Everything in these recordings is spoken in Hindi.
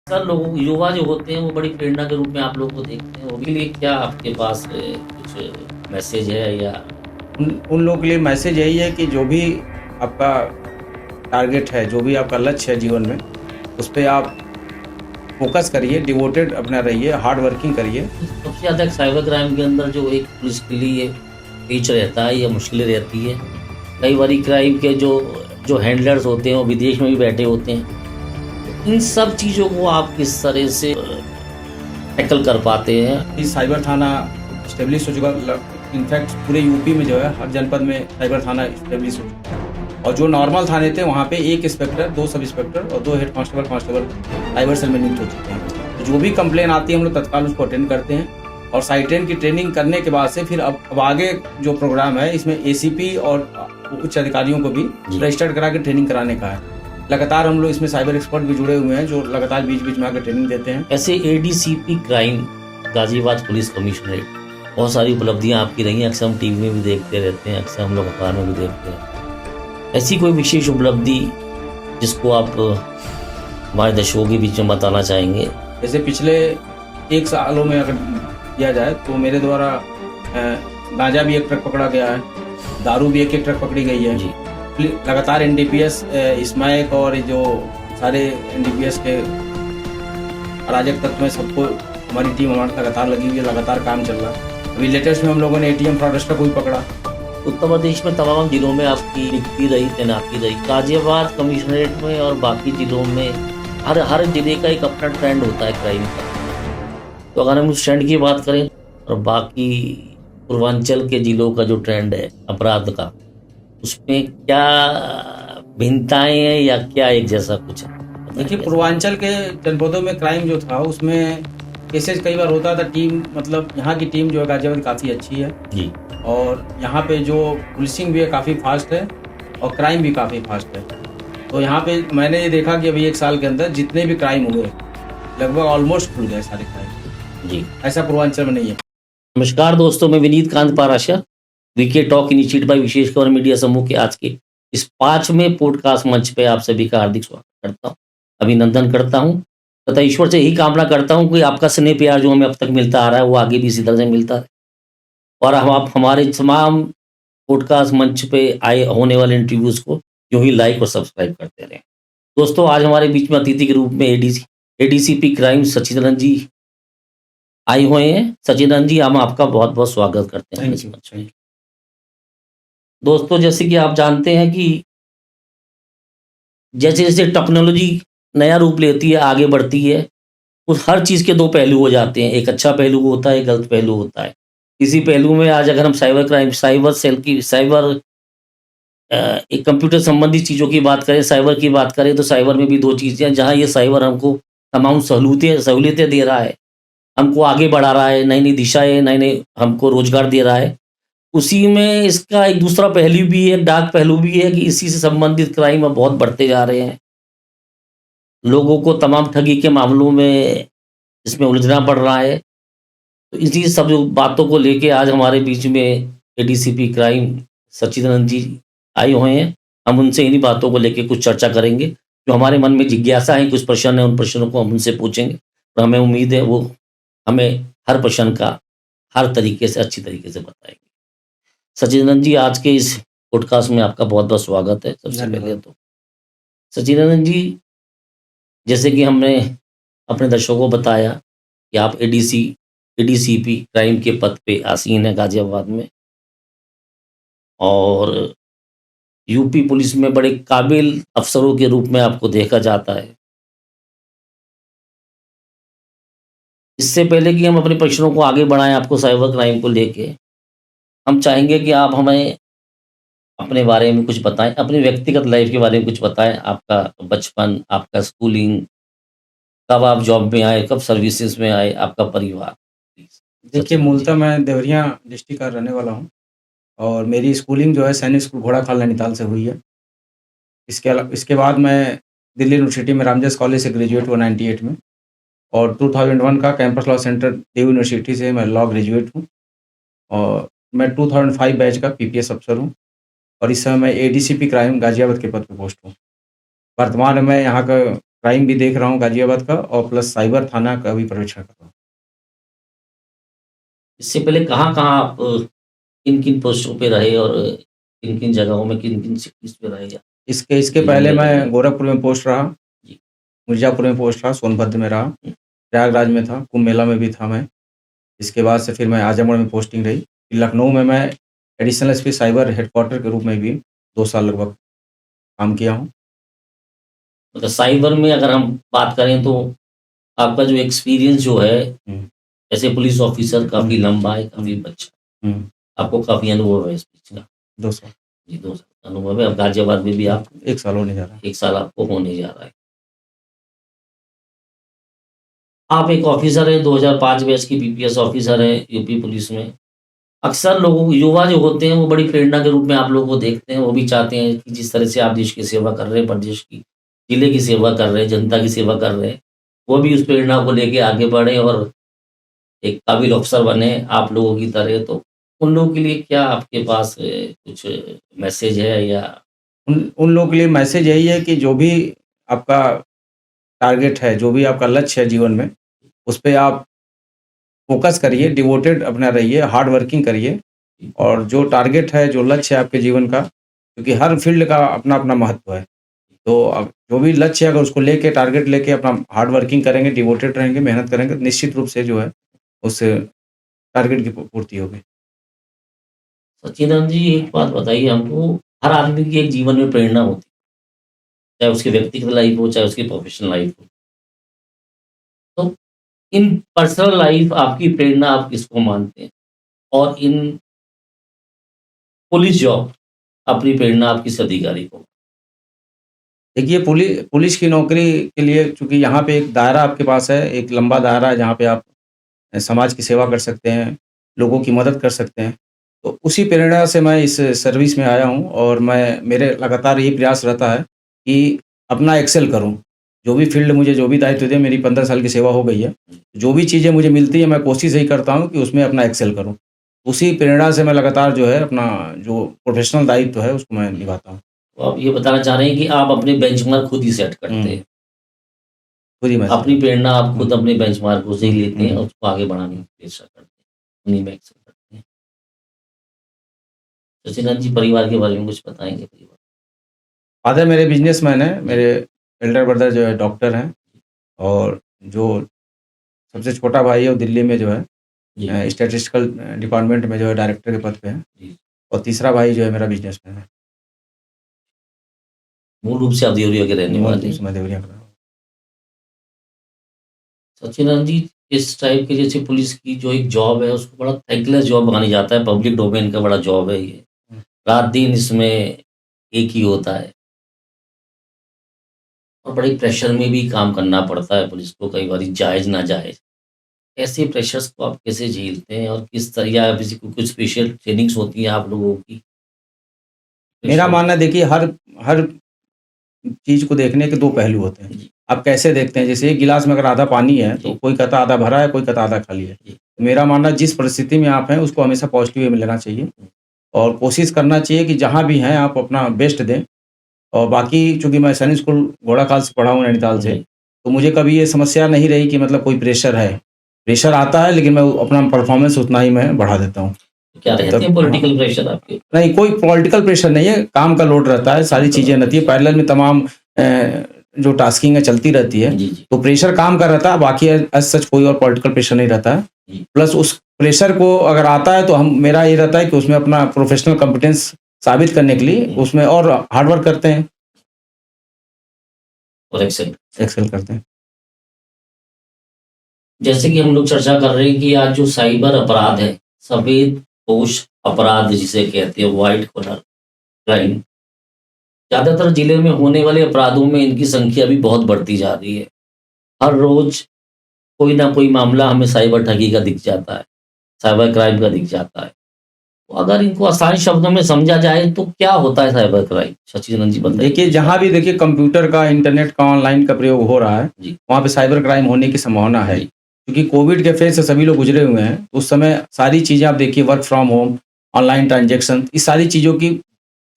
सर लोगों युवा जो होते हैं वो बड़ी प्रेरणा के रूप में आप लोग को देखते हैं, उनके लिए क्या आपके पास कुछ मैसेज है या उन लोगों के लिए मैसेज यही है कि जो भी आपका टारगेट है, जो भी आपका लक्ष्य है जीवन में, उस पे आप फ़ोकस करिए, डिवोटेड अपना रहिए, हार्ड वर्किंग करिए। सबसे ज़्यादा साइबर क्राइम के अंदर जो एक पुलिस के लिए पेच रहता है या मुश्किलें रहती है, कई बारी क्राइम के जो जो हैंडलर्स होते हैं वो विदेश में भी बैठे होते हैं। इन सब चीज़ों को आप किस तरह से टैकल कर पाते हैं? इस साइबर थाना इस्टेब्लिश हो चुका इनफैक्ट पूरे यूपी में जो है हर जनपद में साइबर थाना इस्टेब्लिश हो चुका है। और जो नॉर्मल थाने थे वहाँ पे 1 इंस्पेक्टर, 2 सब इंस्पेक्टर और 2 हेड कांस्टेबल साइबर सेल में नियुक्त हो चुके हैं। तो जो भी कंप्लेन आती है हम लोग तत्काल उसको अटेंड करते हैं और साइटेन की ट्रेनिंग करने के बाद से फिर अब आगे जो प्रोग्राम है इसमें एसीपी और उच्च अधिकारियों को भी रजिस्टर्ड करा के ट्रेनिंग कराने का है। लगातार हम लोग इसमें साइबर एक्सपर्ट भी जुड़े हुए हैं जो लगातार बीच बीच में आकर ट्रेनिंग देते हैं। ऐसे ADCP crime Ghaziabad police commissionerate बहुत सारी उपलब्धियां आपकी रही हैं, अक्सर हम टीवी में भी देखते रहते हैं, अक्सर हम लोग अखबार में भी देखते हैं। ऐसी कोई विशेष उपलब्धि जिसको आप हमारे दर्शकों के बीच में बताना चाहेंगे? जैसे पिछले 1 सालों में अगर किया जाए तो मेरे द्वारा गांजा भी 1 ट्रक पकड़ा गया है, दारू भी 1 ट्रक पकड़ी गई है जी। लगातार एनडीपीएस स्मैक और जो सारे एनडीपीएस के अराजक तत्व में सबको हमारी टीम हमारे लगातार लगी हुई है, लगातार काम चल रहा है। अभी लेटेस्ट में हम लोगों ने एटीएम फ्रॉडस्टर को भी पकड़ा। उत्तर प्रदेश में तमाम जिलों में आपकी नियुक्ति रही, तैनाती रही, गाजियाबाद कमिश्नरेट में और बाकी जिलों में हर जिले का एक अपना ट्रेंड होता है क्राइम का। तो अगर हम उस ट्रेंड की बात करें और बाकी पूर्वांचल के जिलों का जो ट्रेंड है अपराध का, उसमें क्या भिन्नताएं हैं या क्या एक जैसा कुछ है? देखिए पूर्वांचल के जनपदों में क्राइम जो था उसमें केसेस कई बार होता था। टीम मतलब यहाँ की टीम जो है गाजियाबाद काफ़ी अच्छी है जी, और यहाँ पे जो पुलिसिंग भी है काफ़ी फास्ट है और क्राइम भी काफ़ी फास्ट है। तो यहाँ पे मैंने ये देखा कि अभी 1 साल के अंदर जितने भी क्राइम हुए लगभग ऑलमोस्ट खुल गए सारे क्राइम। जी। ऐसा पूर्वांचल में नहीं है। नमस्कार दोस्तों, मैं Vineet Kant Parashar, VK talk initiative by Vishesh Khabar media समूह के आज के इस 5वें पॉडकास्ट मंच पे आप सभी का हार्दिक स्वागत करता हूँ, अभिनंदन करता हूँ तथा ईश्वर से यही कामना करता हूँ कि आपका स्नेह प्यार जो हमें अब तक मिलता आ रहा है वो आगे भी इसी तरह से मिलता रहे और हम आप हमारे तमाम पॉडकास्ट मंच पे आए होने वाले इंटरव्यूज को यूं ही लाइक और सब्सक्राइब करते रहें। दोस्तों, आज हमारे बीच में अतिथि के रूप में एडीसीपी क्राइम सचिदानंद जी आए हुए हैं। सचिदानंद जी, हम आपका बहुत बहुत स्वागत करते हैं इस मंच में। दोस्तों, जैसे कि आप जानते हैं कि जैसे जैसे टेक्नोलॉजी नया रूप लेती है, आगे बढ़ती है, उस हर चीज़ के 2 पहलू हो जाते हैं। एक अच्छा पहलू होता है, एक गलत पहलू होता है। इसी पहलू में आज अगर हम साइबर क्राइम, साइबर सेल की एक कंप्यूटर संबंधी चीज़ों की बात करें, साइबर की बात करें, तो साइबर में भी 2 चीज़ें हैं जहाँ ये साइबर हमको तमाम सहूलियतें दे रहा है, हमको आगे बढ़ा रहा है, नई-नई दिशाएँ, नए-नए हमको रोज़गार दे रहा है। उसी में इसका एक दूसरा पहलू भी है, डार्क पहलू भी है कि इसी से संबंधित क्राइम अब बहुत बढ़ते जा रहे हैं। लोगों को तमाम ठगी के मामलों में इसमें उलझना पड़ रहा है। तो इसी सब बातों को लेके आज हमारे बीच में एडीसीपी क्राइम सच्चिदानंद जी आए हुए हैं। हम उनसे इन्हीं बातों को लेके कुछ चर्चा करेंगे। जो हमारे मन में जिज्ञासा है, कुछ प्रश्न हैं, उन प्रश्नों को हम उनसे पूछेंगे और हमें उम्मीद है वो हमें हर प्रश्न का हर तरीके से अच्छी तरीके से बताएँगे। सच्चिदानंद जी, आज के इस पॉडकास्ट में आपका बहुत-बहुत स्वागत है सबसे पहले तो। सच्चिदानंद जी, जैसे कि हमने अपने दर्शकों को बताया कि आप एडीसीपी क्राइम के पद पे आसीन हैं गाजियाबाद में और यूपी पुलिस में बड़े काबिल अफसरों के रूप में आपको देखा जाता है। इससे पहले कि हम अपने प्रश्नों को आगे बढ़ाएँ आपको साइबर क्राइम को लेके, हम चाहेंगे कि आप हमें अपने बारे में कुछ बताएँ, अपनी व्यक्तिगत लाइफ़ के बारे में कुछ बताएँ। आपका बचपन, आपका स्कूलिंग, कब आप जॉब में आए, कब सर्विसेज़ में आए, आपका परिवार? प्लीज़। देखिए मूलतः मैं देवरिया डिस्ट्रिक्ट का रहने वाला हूँ और मेरी स्कूलिंग जो है सैनिक स्कूल घोड़ाखाल नैनीताल से हुई है। इसके बाद मैं दिल्ली यूनिवर्सिटी में रामजस कॉलेज से ग्रेजुएट हुआ 98 में और 2001 का कैंपस लॉ सेंटर देव यूनिवर्सिटी से मैं लॉ ग्रेजुएट हूँ और मैं 2005 बैच का पीपीएस अफसर हूँ और इस समय मैं एडीसीपी क्राइम गाजियाबाद के पद पे पोस्ट हूँ। वर्तमान में मैं यहाँ का क्राइम भी देख रहा हूँ गाजियाबाद का, और प्लस साइबर थाना का भी पर्यवेक्षण कर रहा हूँ। इससे पहले कहाँ-कहाँ आप किन-किन पोस्टों पे रहे और किन-किन जगहों में, किन-किन सिटीज़ पे रहे या इसके जिलों पहले में रहे मैं हैं? गोरखपुर में पोस्ट रहा, जी। मिर्ज़ापुर में पोस्ट रहा, सोनभद्र में रहा, हुँ, प्रयागराज में था, कुंभ मेला में भी था मैं। इसके बाद से फिर मैं आजमगढ़ में पोस्टिंग रही। फिर लखनऊ में मैं एडिशनल एसपी साइबर हेडक्वार्टर के रूप में भी 2 साल लगभग काम किया हूँ। मतलब साइबर में अगर हम बात करें तो आपका जो एक्सपीरियंस जो है हुँ, एज़ ए पुलिस ऑफिसर काफ़ी हुँ, लंबा है, हुँ, काफ़ी अच्छा। हुँ, आपको काफ़ी अनुभव है इस चीज़ का। 2 साल। जी, 2 साल का अनुभव है। अब गाज़ियाबाद में भी आप 1 साल होने जा रहा है। 1 साल आपको होने जा रहा है। आप एक ऑफिसर हैं, 2005 बैच की पीपीएस ऑफिसर हैं यूपी पुलिस में। अक्सर लोगों युवा जो होते हैं वो बड़ी प्रेरणा के रूप में आप लोगों को देखते हैं, वो भी चाहते हैं कि जिस तरह से आप देश की सेवा कर रहे हैं, प्रदेश की, जिले की सेवा कर रहे हैं, जनता की सेवा कर रहे हैं, वो भी उस प्रेरणा को लेके आगे बढ़ें और एक काबिल अफ़सर बने आप लोगों की तरह। तो उन लोगों के लिए क्या आपके पास कुछ मैसेज है या उन लोगों के लिए मैसेज यही है कि जो भी आपका टारगेट है, जो भी आपका लक्ष्य है जीवन में, उस पे आप फ़ोकस करिए, डिवोटेड अपना रहिए, हार्ड वर्किंग करिए, और जो टारगेट है, जो लक्ष्य है आपके जीवन का, क्योंकि हर फ़ील्ड का अपना-अपना महत्व है। तो अब जो भी लक्ष्य है अगर उसको लेके टारगेट लेके अपना हार्ड वर्किंग करेंगे, डिवोटेड रहेंगे, मेहनत करेंगे, तो निश्चित रूप से जो है उस टारगेट की पूर्ति होगी। सच्चिदानंद जी एक बात बताइए हमको, हर आदमी की एक जीवन में प्रेरणा होती है, चाहे उसकी व्यक्तिगत लाइफ़ हो, चाहे उसकी प्रोफ़ेशनल लाइफ़ हो। तो इन पर्सनल लाइफ़ आपकी प्रेरणा आप किसको मानते हैं? और इन पुलिस जॉब अपनी प्रेरणा आप किस अधिकारी को? देखिए, पुलिस की नौकरी के लिए चूँकि यहाँ पे एक दायरा आपके पास है, एक लंबा दायरा है जहाँ पे आप समाज की सेवा कर सकते हैं, लोगों की मदद कर सकते हैं। तो उसी प्रेरणा से मैं इस सर्विस में आया हूँ, और मैं मेरे लगातार यही प्रयास रहता है कि अपना एक्सेल करूँ। जो भी फ़ील्ड मुझे जो भी दायित्व दे, मेरी 15 साल की सेवा हो गई है। जो भी चीज़ें मुझे मिलती हैं, मैं कोशिश यही करता हूँ कि उसमें अपना एक्सेल करूँ। उसी प्रेरणा से मैं लगातार जो है अपना जो प्रोफ़ेशनल दायित्व है, उसको मैं निभाता हूँ। तो आप ये बताना चाह रहे हैं कि आप अपने बेंचमार्क खुद ही सेट करते हुँ, हैं। खुद ही मैं अपनी सेट प्रेरणा आप हुँ, खुद अपने बेंचमार्क को से ही लेते हैं हुँ। और उसको आगे बढ़ाने की चेष्टा करते हैं। उन्हीं में एक्सेल करते हैं। सच्चिदानंद जी परिवार के बारे में कुछ बताएँगे परिवार? फादर मेरे बिज़नेसमैन हैं, जी, मेरे एल्डर ब्रदर जो है डॉक्टर हैं, और जो सबसे छोटा भाई है वो दिल्ली में जो है जी, स्टैटिस्टिकल डिपार्टमेंट में जो है डायरेक्टर के पद पे है, जी। और तीसरा भाई जो है मेरा बिज़नेसमैन है। मूल रूप से आप देवरिया के रहने मूल वाले रूप हैं। से मैं देवरिया का हूँ। सच्चिदानंद जी इस टाइप की जैसे पुलिस की जो एक जॉब है उसको बड़ा थैंकलेस जॉब मानी जाता है, पब्लिक डोमेन का बड़ा जॉब है ये। हुँ। रात-दिन इसमें एक ही होता है और बड़े प्रेशर में भी काम करना पड़ता है पुलिस को कई बारी जायज़ नाजायज़। ऐसे प्रेशर्स को आप कैसे झेलते हैं और किस तरह या किसी को कुछ स्पेशल ट्रेनिंग्स होती हैं आप लोगों की? मेरा प्रेशर मानना है, देखिए, हर हर चीज़ को देखने के 2 पहलू होते हैं। जी, आप कैसे देखते हैं? जैसे एक गिलास में अगर आधा पानी है, तो जी, कोई कहता है आधा भरा है, कोई कहता है आधा खाली है। जी। मेरा मानना है जिस परिस्थिति में आप हैं उसको हमेशा पॉज़िटिव वे में लेना चाहिए, हुँ, और कोशिश करना चाहिए कि जहाँ भी हैं आप अपना बेस्ट दें। और बाकी चूँकि मैं सैनिक स्कूल घोड़ाखाल से पढ़ा हूँ, नैनीताल से, जी। तो मुझे कभी ये समस्या नहीं रही कि मतलब कोई प्रेशर है। प्रेशर आता है, लेकिन मैं अपना परफ़ॉर्मेंस उतना ही मैं बढ़ा देता हूँ। तो क्या रहते तब हैं हाँ, पॉलिटिकल प्रेशर आपके? नहीं, कोई पॉलिटिकल प्रेशर नहीं है, काम का लोड रहता है, सारी काम का चीज़ें लोड रहती है, पैरेलल में तमाम जो टास्किंग है चलती रहती है। जी, जी, तो प्रेशर काम का रहता है, बाकी एज़ सच कोई और पॉलिटिकल प्रेशर नहीं रहता है। जी। प्लस उस प्रेशर को अगर आता है तो हम मेरा ये रहता है कि उसमें अपना प्रोफ़ेशनल कॉम्पिटेंस साबित करने के लिए हुँ, उसमें और हार्ड वर्क करते हैं, और एक्सेल। एक्सेल करते हैं। जैसे कि हम लोग चर्चा कर रहे हैं कि आज जो साइबर अपराध है, सफेद-पोश अपराध जिसे कहते हैं व्हाइट कॉलर क्राइम, ज़्यादातर जिले में होने वाले अपराधों में इनकी संख्या भी बहुत बढ़ती जा रही है। हर रोज़ कोई ना कोई मामला हमें साइबर ठगी का दिख जाता है, साइबर क्राइम का दिख जाता है। तो अगर इनको आसान शब्दों में समझा जाए तो क्या होता है साइबर क्राइम? सच्चिदानंद जी बताइए देखिए, कुछ जहाँ बात। भी देखिए कंप्यूटर का, इंटरनेट का, ऑनलाइन का प्रयोग हो रहा है, जी, वहाँ पे साइबर क्राइम होने की संभावना है। जी, क्योंकि कोविड के फेज़ से सभी लोग गुज़रे हुए हैं, उस समय सारी चीज़ें आप देखिए, work from home, online transaction, इस सारी चीज़ों की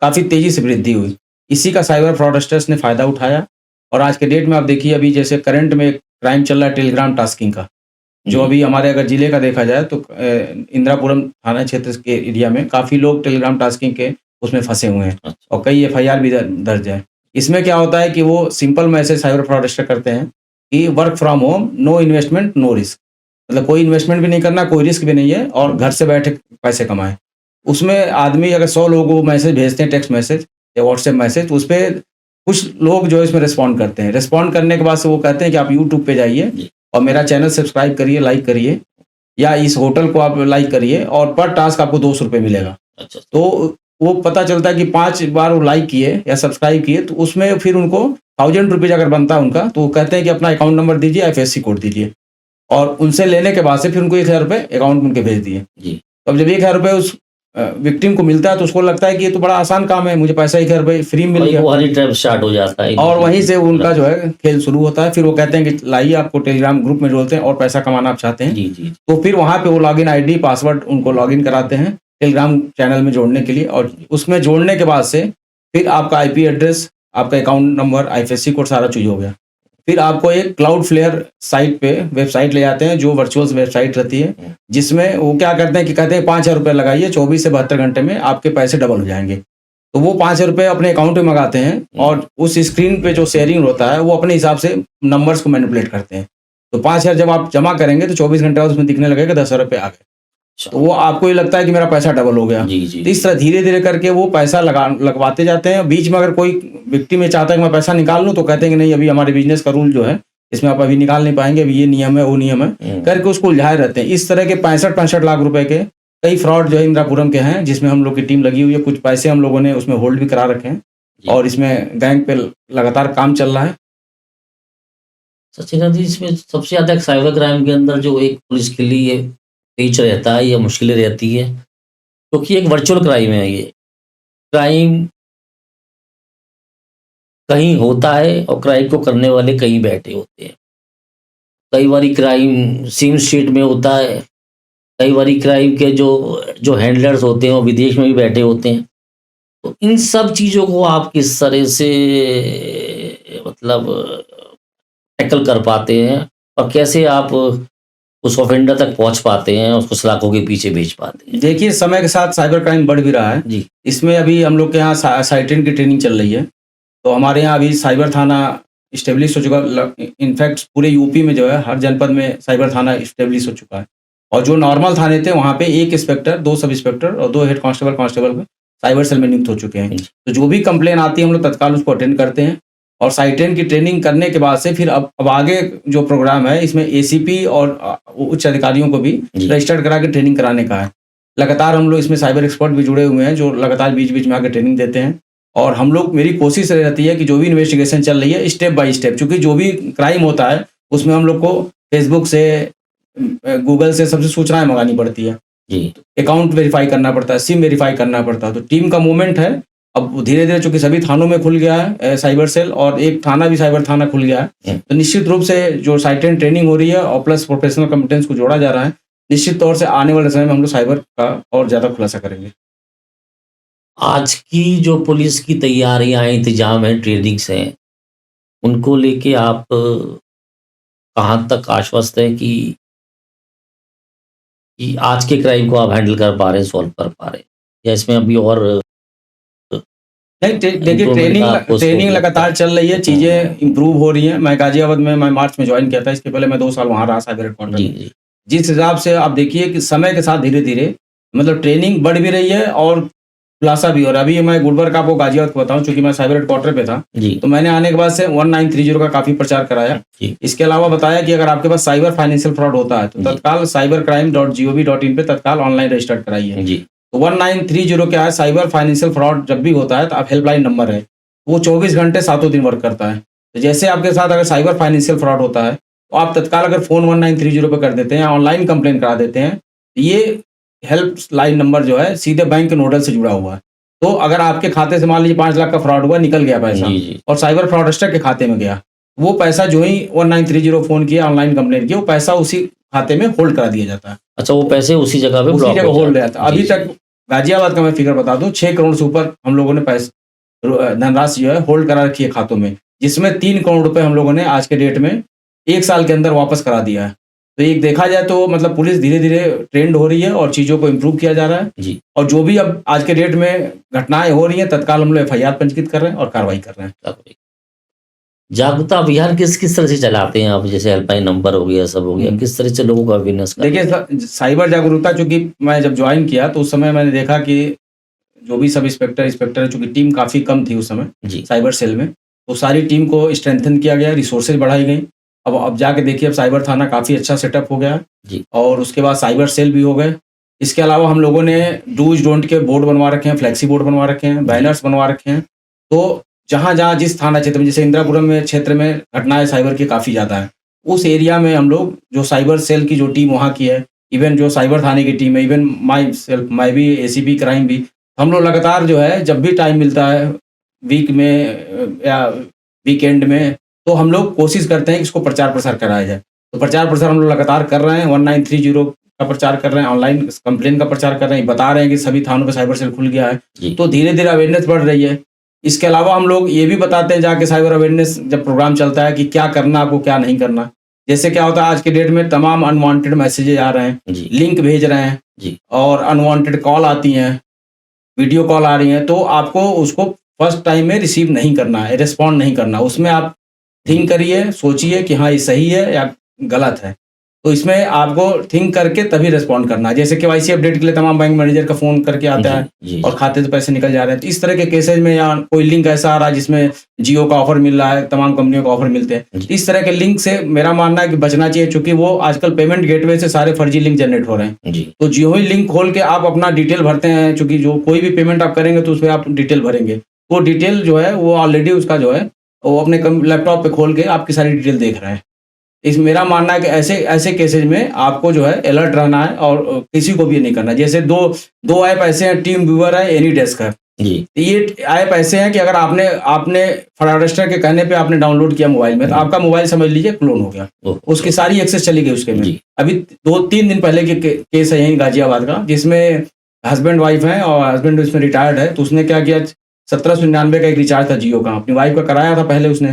काफ़ी तेज़ी से वृद्धि हुई। इसी का साइबर फ्रॉडस्टर्स ने फ़ायदा उठाया, और आज के डेट में आप देखिए, अभी जैसे करंट में क्राइम चल रहा है टेलीग्राम टास्किंग का, जो जी। अभी हमारे अगर जिले का देखा जाए तो इंदिरापुरम थाना क्षेत्र के एरिया में काफ़ी लोग टेलीग्राम टास्किंग के उसमें फंसे हुए हैं अच्छा। और कई एफआईआर भी दर्ज है। इसमें क्या होता है कि वो सिंपल मैसेज साइबर फ्रॉडस्टर करते हैं कि work from home, no investment, no risk. मतलब कोई इन्वेस्टमेंट भी नहीं करना, कोई रिस्क भी नहीं है और घर से बैठे पैसे कमाएँ। उसमें आदमी अगर 100 लोगों को मैसेज भेजते हैं, टेक्स्ट मैसेज या व्हाट्सएप मैसेज, तो उसपे कुछ लोग जो है इसमें रिस्पॉन्ड करते हैं। रिस्पॉन्ड करने के बाद से वो कहते हैं कि आप यूट्यूब पे जाइए जी। और मेरा चैनल सब्सक्राइब करिए, लाइक करिए, या इस होटल को आप लाइक करिए और पर टास्क आपको 200 रुपये मिलेगा। अच्छा। तो वो पता चलता है कि 5 बार वो लाइक किए या सब्सक्राइब किए, तो उसमें फिर उनको 1000 रुपीज़ अगर बनता है उनका, तो वो कहते हैं कि अपना अकाउंट नंबर दीजिए, आईएफएससी कोड दीजिए, और उनसे लेने के बाद से फिर उनको 1000 रुपये अकाउंट में उनके भेज दिए। जी। अब जब 1000 रुपये उस विक्टिम को मिलता है तो उसको लगता है कि ये तो बड़ा आसान काम है, मुझे पैसा 1000 रुपये फ्री में मिल वही गया। वो हनी ट्रैप स्टार्ट हो जाता है। और वहीं से उनका जो है खेल शुरू होता है। फिर वो कहते हैं कि लाइए, आपको टेलीग्राम ग्रुप में जोड़ते हैं और पैसा कमाना आप चाहते हैं, जी, जी। तो फिर वहाँ पे वो लॉगिन आईडी, पासवर्ड उनको लॉगिन कराते हैं टेलीग्राम चैनल में जोड़ने के लिए, और उसमें जोड़ने के बाद से फिर आपका आईपी एड्रेस, आपका अकाउंट नंबर, आईएफएससी कोड सारा चीज़ हो गया। फिर आपको एक क्लाउडफ्लेयर साइट पे वेबसाइट ले जाते हैं, जो वर्चुअल वेबसाइट रहती है, जिसमें वो क्या करते हैं कि कहते हैं 5000 रुपये लगाइए, 24 से 72 घंटे में आपके पैसे डबल हो जाएंगे। तो वो 5000 रुपये अपने अकाउंट में मंगाते हैं और उस स्क्रीन पे जो शेयरिंग होता है वो अपने हिसाब से नंबर्स को मैनिपुलेट करते हैं। तो 5000 जब आप जमा करेंगे तो 24 घंटे बाद उसमें दिखने लगेगा 10,000 रुपये आ गए। तो वो आपको ये लगता है कि मेरा पैसा डबल हो गया। जी, जी। तो इस तरह धीरे-धीरे करके वो पैसा लगवाते जाते हैं। बीच में अगर कोई विक्टिम ये चाहता है कि मैं पैसा निकाल लूँ, तो कहते हैं कि नहीं, अभी हमारे बिज़नेस का रूल जो है, इसमें आप अभी निकाल नहीं पाएँगे, अभी ये नियम है, वो नियम है, करके उसको उलझाए रहते हैं। इस तरह के 65-65 लाख रुपए के कई फ्रॉड जो है इंदिरापुरम के हैं, जिसमें हम लोग की टीम लगी हुई है। कुछ पैसे हम लोगों ने उसमें होल्ड भी करा रखे हैं और इसमें गैंग पे लगातार काम चल रहा है। सचिन जी, इसमें सबसे ज़्यादा साइबर क्राइम के अंदर जो एक पुलिस के लिए पेच रहता है या मुश्किलें रहती है, क्योंकि एक वर्चुअल क्राइम है ये। क्राइम कहीं होता है और क्राइम को करने वाले कहीं बैठे होते हैं। कई बारी क्राइम सेम स्टेट में होता है, कई बारी क्राइम के जो हैंडलर्स होते हैं वो विदेश में भी बैठे होते हैं। तो इन सब चीज़ों को आप किस तरह से मतलब टैकल कर पाते हैं और कैसे आप उस ऑफेंडर तक पहुंच पाते हैं, उसको सलाखों के पीछे भेज पाते हैं? देखिए, समय के साथ साइबर क्राइम बढ़ भी रहा है। जी। इसमें अभी हम लोग के यहाँ साइटेन की ट्रेनिंग चल रही है। तो हमारे यहाँ अभी साइबर थाना इस्टेब्लिश हो चुका। इनफैक्ट पूरे यूपी में जो है हर जनपद में साइबर थाना इस्टेब्लिश हो चुका है। और जो नॉर्मल थाने थे वहाँ पे 1 इंस्पेक्टर, 2 सब इंस्पेक्टर और 2 हेड कांस्टेबल साइबर सेल में नियुक्त हो चुके हैं। तो जो भी कंप्लेन आती है हम लोग तत्काल उसको अटेंड करते हैं और साइटेन की ट्रेनिंग करने के बाद से फिर अब आगे जो प्रोग्राम है, इसमें एसीपी और उच्च अधिकारियों को भी रजिस्टर्ड करा के ट्रेनिंग कराने का है। लगातार हम लोग इसमें साइबर एक्सपर्ट भी जुड़े हुए हैं, जो लगातार बीच-बीच में आके ट्रेनिंग देते हैं। और हम लोग, मेरी कोशिश रहती है कि जो भी इन्वेस्टिगेशन चल रही है स्टेप बाय स्टेप, क्योंकि जो भी क्राइम होता है उसमें हम लोग को फेसबुक से, गूगल से सबसे सूचनाएं मंगानी पड़ती है, अकाउंट वेरीफाई करना पड़ता है, सिम वेरीफाई करना पड़ता है। तो टीम का मूवमेंट है। अब धीरे-धीरे चूँकि सभी थानों में खुल गया है साइबर सेल, और एक थाना भी साइबर थाना खुल गया है, तो निश्चित रूप से जो साइटेन ट्रेनिंग हो रही है और प्लस प्रोफेशनल कॉम्पिटेंस को जोड़ा जा रहा है, निश्चित तौर से आने वाले समय में हम लोग साइबर का और ज़्यादा खुलासा करेंगे। आज की जो पुलिस की तैयारियां हैं, इंतजाम है, ट्रेनिंग्स हैं, उनको लेके आप कहाँ तक आश्वस्त हैं कि आज के क्राइम को आप हैंडल कर पा रहे हैं, सॉल्व कर पा रहे हैं, या इसमें अभी और नहीं, देखिए, ट्रेनिंग लगातार चल रही है, चीज़ें इम्प्रूव हो रही हैं। मैं गाजियाबाद में मार्च में ज्वाइन किया था, इसके पहले मैं 2 साल वहाँ रहा साइबर हेडक्वार्टर में। जिस हिसाब से आप देखिए कि समय के साथ धीरे-धीरे मतलब ट्रेनिंग बढ़ भी रही है और खुलासा भी हो रहा है। अभी मैं गुलबर्ग आपको गाजियाबाद को बताऊँ, चूँकि मैं साइबर हेडक्वार्टर पे था, तो मैंने आने के बाद से 1930 का काफ़ी प्रचार कराया। इसके अलावा बताया कि अगर आपके पास साइबर फाइनेंशियल फ्रॉड होता है तो तत्काल cybercrime.gov.in पे तत्काल ऑनलाइन रजिस्टर्ड कराइए। तो 1930 क्या है, साइबर फाइनेंशियल फ्रॉड जब भी होता है तो आप हेल्पलाइन नंबर है, वो 24 घंटे 7 दिन वर्क करता है। तो जैसे आपके साथ अगर साइबर फाइनेंशियल फ्रॉड होता है तो आप तत्काल अगर फ़ोन 1930 पे कर देते हैं या ऑनलाइन कंप्लेन करा देते हैं, ये हेल्प लाइन नंबर जो है सीधे बैंक के नोडल से जुड़ा हुआ है। तो अगर आपके खाते से मान लीजिए 5 लाख का फ्रॉड हुआ, निकल गया पैसा और साइबर फ्रॉडस्टर के खाते में गया, वो पैसा जो ही 1930 फ़ोन किया, ऑनलाइन कंप्लेन किया, वो पैसा उसी खाते में होल्ड करा दिया जाता है। अच्छा, वो पैसे उसी जगह पे उसी जगह होल्ड रहता है। अभी तक गाजियाबाद का मैं फिगर बता दूं, 6 करोड़ से ऊपर हम लोगों ने धनराशि जो है होल्ड करा रखी है खातों में। जिसमें 3 करोड़ रुपए हम लोगों ने आज के डेट में 1 साल के अंदर वापस करा दिया है। तो एक देखा जाए तो मतलब पुलिस धीरे-धीरे ट्रेंड हो रही है और चीज़ों को इम्प्रूव किया जा रहा है। जी। और जो भी अब आज के डेट में घटनाएँ हो रही हैं, तत्काल हम लोग एफआईआर पंजीकृत कर रहे हैं और कार्रवाई कर रहे हैं। जागरूकता अभियान किस तरह से चलाते हैं आप? जैसे हेल्पलाइन नंबर हो गया, सब हो गया, किस तरह से लोगों को अवेयरनेस करते हैं? देखिए साइबर जागरूकता चूँकि मैं जब जॉइन किया तो उस समय मैंने देखा कि जो भी सब इंस्पेक्टर चूँकि टीम काफ़ी कम थी उस समय जी। साइबर सेल में, तो सारी टीम को स्ट्रेंथन किया गया, रिसोर्सेज बढ़ाई गई। अब जाके देखिए अब साइबर थाना काफ़ी अच्छा सेटअप हो गया है जी। और उसके बाद साइबर सेल भी हो गए। इसके अलावा हम लोगों ने डूज डोंट के बोर्ड बनवा रखे हैं, फ्लेक्सी बोर्ड बनवा रखे हैं, बैनर्स बनवा रखे हैं। तो जहाँ-जहाँ जिस थाना क्षेत्र में, जैसे इंदिरापुरम में क्षेत्र में घटनाएँ साइबर की काफ़ी ज़्यादा हैं, उस एरिया में हम लोग जो साइबर सेल की जो टीम वहाँ की है, इवन जो साइबर थाने की टीम है, इवन माई सेल्फ मैं भी एसीपी क्राइम भी, हम लोग लगातार जो है जब भी टाइम मिलता है वीक में या वीकेंड में, तो हम लोग कोशिश करते हैं कि इसको प्रचार-प्रसार कराया जाए। तो प्रचार-प्रसार हम लोग लगातार कर रहे हैं, 1930 का प्रचार कर रहे हैं, ऑनलाइन कंप्लेन का प्रचार कर रहे हैं, बता रहे हैं कि सभी थानों पे साइबर सेल खुल गया है। तो धीरे-धीरे अवेयरनेस बढ़ रही है। इसके अलावा हम लोग ये भी बताते हैं जाके साइबर अवेयरनेस जब प्रोग्राम चलता है कि क्या करना आपको, क्या नहीं करना। जैसे क्या होता है आज के डेट में तमाम अनवांटेड मैसेजेज आ रहे हैं, लिंक भेज रहे हैं जी। और अनवांटेड कॉल आती हैं, वीडियो कॉल आ रही हैं, तो आपको उसको फर्स्ट टाइम में रिसीव नहीं करना है, रिस्पॉन्ड नहीं करना। उसमें आप थिंक करिए, सोचिए कि हाँ ये सही है या गलत है। तो इसमें आपको थिंक करके तभी रिस्पॉन्ड करना है। जैसे केवाईसी अपडेट के लिए तमाम बैंक मैनेजर का फ़ोन करके आता है और खाते से पैसे निकल जा रहे हैं। तो इस तरह के केसेज में या कोई लिंक ऐसा आ रहा है जिसमें जियो का ऑफर मिल रहा है, तमाम कंपनियों का ऑफर मिलते हैं। इस तरह के लिंक से मेरा मानना है कि बचना चाहिए, चूँकि वो आजकल पेमेंट गेटवे से सारे फर्जी लिंक जनरेट हो रहे हैं। तो जियो ही लिंक खोल के आप अपना डिटेल भरते हैं, चूँकि जो कोई भी पेमेंट आप करेंगे तो उसमें आप डिटेल भरेंगे। वो डिटेल जो है वो ऑलरेडी उसका जो है वो अपने लैपटॉप पे खोल के आपकी सारी डिटेल देख रहा है। इस मेरा मानना है कि ऐसे केसेज में आपको जो है अलर्ट रहना है और किसी को भी नहीं करना है। जैसे दो ऐप ऐसे हैं, टीम व्यूअर है, एनीडेस्क है। ये ऐप ऐसे हैं कि अगर आपने फ्रॉडस्टर के कहने पे आपने डाउनलोड किया मोबाइल में, तो आपका मोबाइल समझ लीजिए क्लोन हो गया, उसकी सारी एक्सेस चली गई उसके में। अभी 2-3 दिन पहले के केस है यहीं गाजियाबाद का, जिसमें हस्बैंड वाइफ है और हस्बैंड उसमें रिटायर्ड है। तो उसने क्या किया, 1799 का एक रिचार्ज था जियो का, अपनी वाइफ का कराया था पहले उसने,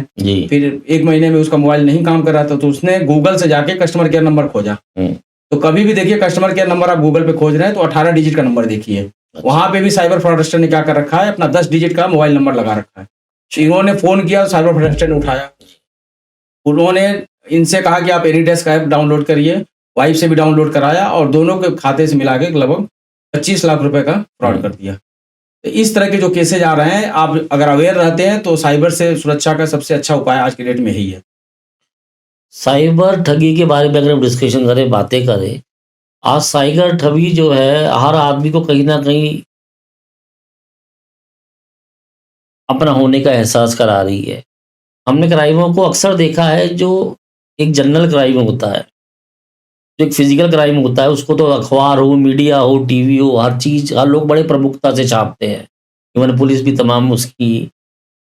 फिर 1 महीने में उसका मोबाइल नहीं काम कर रहा था, तो उसने गूगल से जाके कस्टमर केयर नंबर खोजा। तो कभी भी देखिए कस्टमर केयर नंबर आप गूगल पे खोज रहे हैं तो 18 डिजिट का नंबर देखिए। वहां पे भी साइबर फ्रॉडस्टर ने क्या कर रखा है, अपना 10 डिजिट का मोबाइल नंबर लगा रखा है। इन्होंने फोन किया, साइबर फ्रॉडस्टर ने उठाया, उन्होंने इनसे कहा कि आप एनीडेस्क ऐप डाउनलोड करिए, वाइफ से भी डाउनलोड कराया और दोनों के खाते से मिला के लगभग 25 लाख रुपए का फ्रॉड कर दिया। तो इस तरह के जो केसेज आ रहे हैं, आप अगर अवेयर रहते हैं तो साइबर से सुरक्षा का सबसे अच्छा उपाय आज के डेट में यही है। साइबर ठगी के बारे में अगर हम डिस्कशन करें, बातें करें, आज साइबर ठगी जो है हर आदमी को कहीं ना कहीं अपना होने का एहसास करा रही है। हमने क्राइमों को अक्सर देखा है, जो एक जनरल क्राइम होता है, जो एक फिजिकल क्राइम होता है, उसको तो अखबार हो, मीडिया हो, टीवी हो, हर चीज़, हर लोग बड़े प्रमुखता से छापते हैं। इवन पुलिस भी तमाम उसकी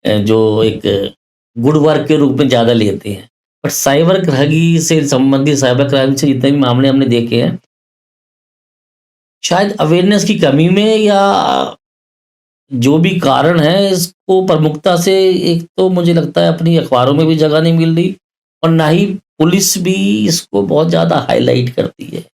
जो एक गुड वर्क के रूप में ज़्यादा लेते हैं। बट साइबर ठगी से संबंधित, साइबर क्राइम से जितने भी मामले हमने देखे हैं, शायद अवेयरनेस की कमी में या जो भी कारण है, इसको प्रमुखता से, एक तो मुझे लगता है अपनी अखबारों में भी जगह नहीं मिल रही और ना ही पुलिस भी इसको बहुत ज़्यादा हाईलाइट करती है।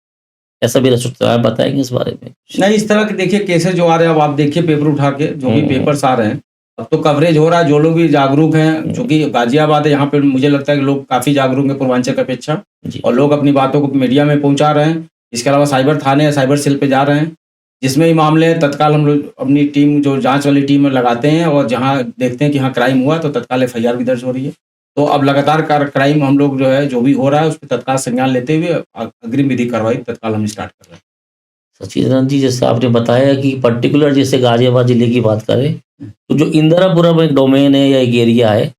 ऐसा मेरा सोचता है, आप बताएंगे इस बारे में? नहीं, इस तरह के देखिए केसेस जो आ रहे हैं, अब आप देखिए पेपर उठा के जो भी पेपर्स आ रहे हैं, अब तो कवरेज हो रहा है। जो लोग भी जागरूक हैं, चूंकि गाजियाबाद है, यहाँ पे मुझे लगता है कि लोग काफ़ी जागरूक हैं पूर्वांचल की अपेक्षा, और लोग अपनी बातों को मीडिया में पहुँचा रहे हैं। इसके अलावा साइबर थाने या साइबर सेल पे जा रहे हैं, जिसमें भी मामले हैं तत्काल हम लोग अपनी टीम, जो जांच वाली टीम में लगाते हैं, और जहां देखते हैं कि हाँ क्राइम हुआ तो तत्काल एफआईआर भी दर्ज हो रही है। तो अब लगातार क्राइम हम लोग जो है, जो भी हो रहा है, उस पर तत्काल संज्ञान लेते हुए अग्रिम विधि कार्रवाई तत्काल हम स्टार्ट कर रहे हैं। सचिदानंद जी, जैसे आपने बताया कि पर्टिकुलर जैसे गाजियाबाद जिले की बात करें, तो जो इंदिरापुरम एक डोमेन है या एक एरिया है,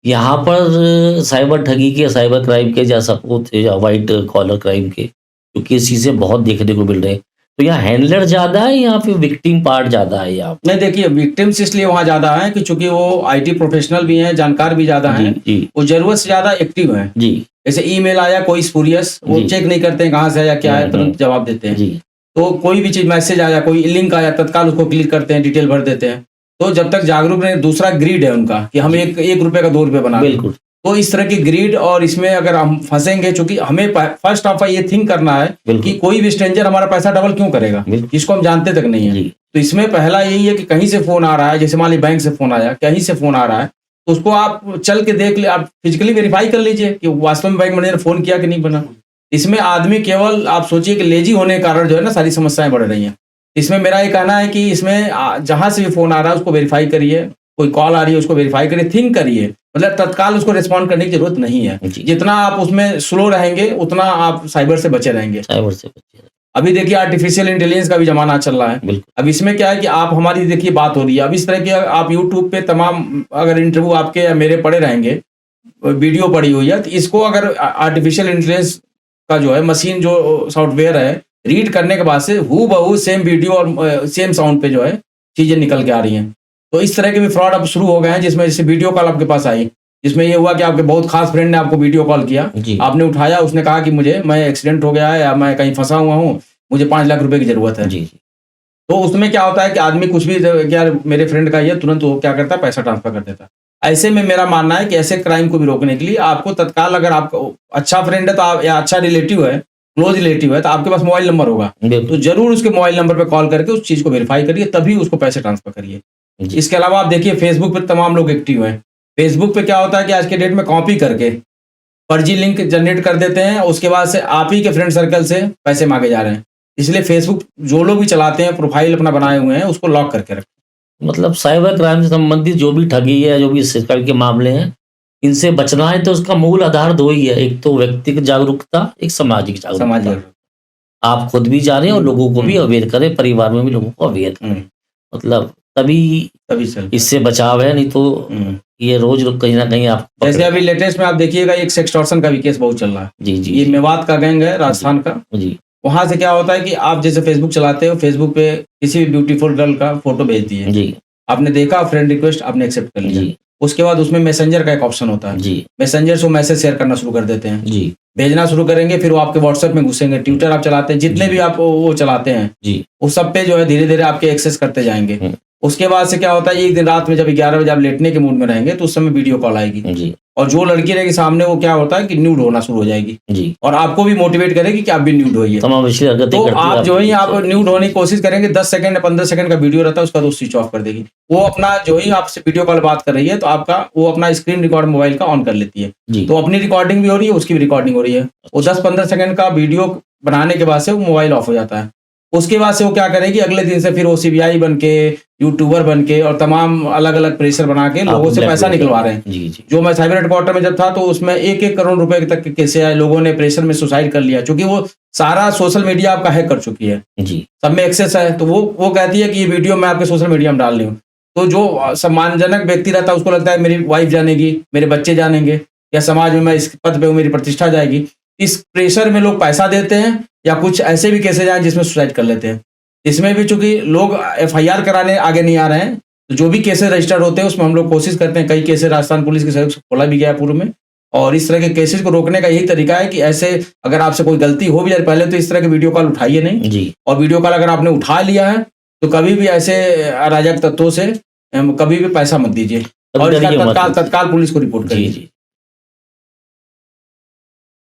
यहाँ पर साइबर ठगी के, साइबर क्राइम के, या सपोज या वाइट कॉलर क्राइम के जो केसेस से बहुत देखने को मिल रहे हैं, तो यहाँ हैंडलर ज़्यादा है या फिर विक्टिम पार्ट ज़्यादा है? यहाँ नहीं, देखिए विक्टिम्स इसलिए वहाँ ज़्यादा है कि चूंकि वो आईटी प्रोफेशनल भी हैं, जानकार भी ज़्यादा हैं, वो जरूरत से ज़्यादा एक्टिव हैं जी। जैसे ईमेल आया कोई स्पूरियस, वो चेक नहीं करते हैं कहाँ से आया क्या है, तुरंत जवाब देते हैं जी। तो कोई भी चीज़, मैसेज आया, कोई लिंक आया, तत्काल उसको क्लिक करते हैं, डिटेल भर देते हैं। तो जब तक जागरूक नहीं, दूसरा ग्रीड है उनका कि हम एक रुपए का 2 रुपए बना लें। बिल्कुल तो इस तरह की ग्रीड, और इसमें अगर हम फंसेंगे, चूंकि हमें फर्स्ट ऑफ ऑल ये थिंक करना है बिल्कुल कि कोई भी स्ट्रेंजर हमारा पैसा डबल क्यों करेगा, बिल्कुल जिसको हम जानते तक नहीं है। जी तो इसमें पहला यही है कि कहीं से फोन आ रहा है, जैसे मान लीजिए बैंक से फोन आया, कहीं से फोन आ रहा है, तो उसको आप चल के देख ले, आप फिजिकली वेरीफाई कर लीजिए कि वास्तव में बैंक मैनेजर ने फोन किया कि नहीं बना। इसमें आदमी केवल, आप सोचिए कि लेजी होने के कारण जो है ना सारी समस्याएं बढ़ रही हैं। इसमें मेरा ये कहना है कि इसमें जहां से भी फोन आ रहा है उसको वेरीफाई करिए, कोई कॉल आ रही है उसको वेरीफाई करिए, थिंक करिए, मतलब तत्काल उसको रिस्पॉन्ड करने की जरूरत नहीं है। जी जितना आप उसमें स्लो रहेंगे उतना आप साइबर से बचे रहेंगे। साइबर से बचिए अभी देखिए आर्टिफिशियल इंटेलिजेंस का भी जमाना चल रहा है। बिल्कुल अब इसमें क्या है कि आप, हमारी देखिए बात हो रही है, अब इस तरह के आप यूट्यूब पे तमाम अगर इंटरव्यू आपके या मेरे पड़े रहेंगे, वीडियो पड़ी हुई है, तो इसको अगर आर्टिफिशियल इंटेलिजेंस का जो है मशीन जो सॉफ्टवेयर है, रीड करने के बाद से हूबहू सेम वीडियो और सेम साउंड पे जो है चीजें निकल के आ रही हैं। तो इस तरह के भी फ्रॉड अब शुरू हो गए हैं, जिसमें जैसे वीडियो कॉल आपके पास आई, जिसमें ये हुआ कि आपके बहुत खास फ्रेंड ने आपको वीडियो कॉल किया, जी आपने उठाया, उसने कहा कि मैं एक्सीडेंट हो गया है या मैं कहीं फंसा हुआ हूँ, मुझे 5 लाख रुपए की जरूरत है। जी जी तो उसमें क्या होता है कि आदमी कुछ भी, यार मेरे फ्रेंड का ये, तुरंत वो क्या करता है, पैसा ट्रांसफर कर देता है। ऐसे में मेरा मानना है कि ऐसे क्राइम को भी रोकने के लिए आपको तत्काल, अगर आपका अच्छा फ्रेंड है तो आप, या अच्छा रिलेटिव है, क्लोज रिलेटिव है, तो आपके पास मोबाइल नंबर होगा, बिल्कुल तो जरूर उसके मोबाइल नंबर पे कॉल करके उस चीज को वेरीफाई करिए, तभी उसको पैसे ट्रांसफर करिए। जी इसके अलावा आप देखिए फेसबुक पे तमाम लोग एक्टिव हैं। फेसबुक पे क्या होता है कि आज के डेट में कॉपी करके फर्जी लिंक जनरेट कर देते हैं, उसके बाद से आप ही के फ्रेंड सर्कल से पैसे मांगे जा रहे हैं। इसलिए फेसबुक जो लोग भी चलाते हैं, प्रोफाइल अपना बनाए हुए हैं, उसको लॉक करके रखें। मतलब साइबर क्राइम से संबंधित जो भी ठगी है, जो भी इस प्रकार के मामले हैं, इनसे बचना है तो उसका मूल आधार दो ही है, एक तो व्यक्तिगत जागरूकता, एक सामाजिक जागरूकता। समाज आप खुद भी जानें और लोगों को भी अवेयर करें, परिवार में भी लोगों को अवेयर करें, मतलब तभी तभी चल इससे बचाव है, नहीं तो ये रोज कहीं ना कहीं आप जैसे अभी लेटेस्ट में आप देखिएगा, एक सेक्सटॉर्शन का भी केस बहुत चल रहा है। जी जी ये मेवात का गैंग है, राजस्थान का। जी वहां से क्या होता है कि आप जैसे फेसबुक चलाते हो, फेसबुक पे किसी भी ब्यूटीफुल गर्ल का फोटो भेज दिए, जी आपने देखा, फ्रेंड रिक्वेस्ट आपने एक्सेप्ट कर लिया, जी उसके बाद उसमें मैसेंजर का एक ऑप्शन होता है, जी मैसेंजर से मैसेज शेयर करना शुरू कर देते हैं, जी भेजना शुरू करेंगे, फिर वो आपके व्हाट्सएप में घुसेंगे, ट्विटर आप चलाते हैं, जितने भी आप वो चलाते हैं, जी उस सब पे जो है धीरे धीरे आपके एक्सेस करते जाएंगे। हम्म। उसके बाद से क्या होता है, एक दिन रात में जब 11 बजे आप लेटने के मूड में रहेंगे, तो उस समय वीडियो कॉल आएगी, जी और जो लड़की रहेगी सामने, वो क्या होता है कि न्यूड होना शुरू हो जाएगी, जी और आपको भी मोटिवेट करेगी कि आप भी न्यूड होइए। तमाम पिछली हरकतें तो करती है आप जो ही आप आपकी। न्यूड होने की कोशिश करेंगे, 10 सेकंड या 15 सेकंड का वीडियो रहता है, उसका तो स्विच ऑफ कर देगी। वो अपना जो ही आपसे वीडियो कॉल बात कर रही है, तो आपका वो अपना स्क्रीन रिकॉर्ड मोबाइल का ऑन कर लेती है, जी तो अपनी रिकॉर्डिंग भी हो रही है, उसकी भी रिकॉर्डिंग हो रही है। वो 10-15 सेकंड का वीडियो बनाने के बाद से वो मोबाइल ऑफ हो जाता है। उसके बाद से वो क्या करेगी, अगले दिन से फिर वो सीबीआई बन के, यूट्यूबर बन के, और तमाम अलग अलग प्रेशर बना के लोगों से पैसा निकलवा रहे हैं। जी जी जो मैं साइबर हेडक्वार्टर में जब था, तो उसमें 1-1 करोड़ रुपए तक के केस आए, लोगों ने प्रेशर में सुसाइड कर लिया, क्योंकि वो सारा सोशल मीडिया आपका हैक कर चुकी है, जी सब में एक्सेस है। तो वो कहती है कि ये वीडियो मैं आपके सोशल मीडिया में डाल रही हूँ, तो जो सम्मानजनक व्यक्ति रहता है उसको लगता है मेरी वाइफ जानेगी, मेरे बच्चे जानेंगे, या समाज में मैं इस पद पे हूँ, मेरी प्रतिष्ठा जाएगी। इस प्रेशर में लोग पैसा देते हैं, या कुछ ऐसे भी केसेज आए जिसमें सुसाइड कर लेते हैं। इसमें भी चूंकि लोग एफआईआर कराने आगे नहीं आ रहे हैं, तो जो भी केसेस रजिस्टर्ड होते हैं उसमें हम लोग कोशिश करते हैं, कई केसेस राजस्थान पुलिस के सहयोग से खोला भी गया पूर्व में। और इस तरह के केसेस को रोकने का यही तरीका है कि ऐसे अगर आपसे कोई गलती हो भी जाए, पहले तो इस तरह के वीडियो कॉल उठाइए नहीं, जी और वीडियो कॉल अगर आपने उठा लिया है तो कभी भी ऐसे अराजक तत्वों से कभी भी पैसा मत दीजिए, और इसका डरिए मत। तत्काल पुलिस को रिपोर्ट जी करिए। जी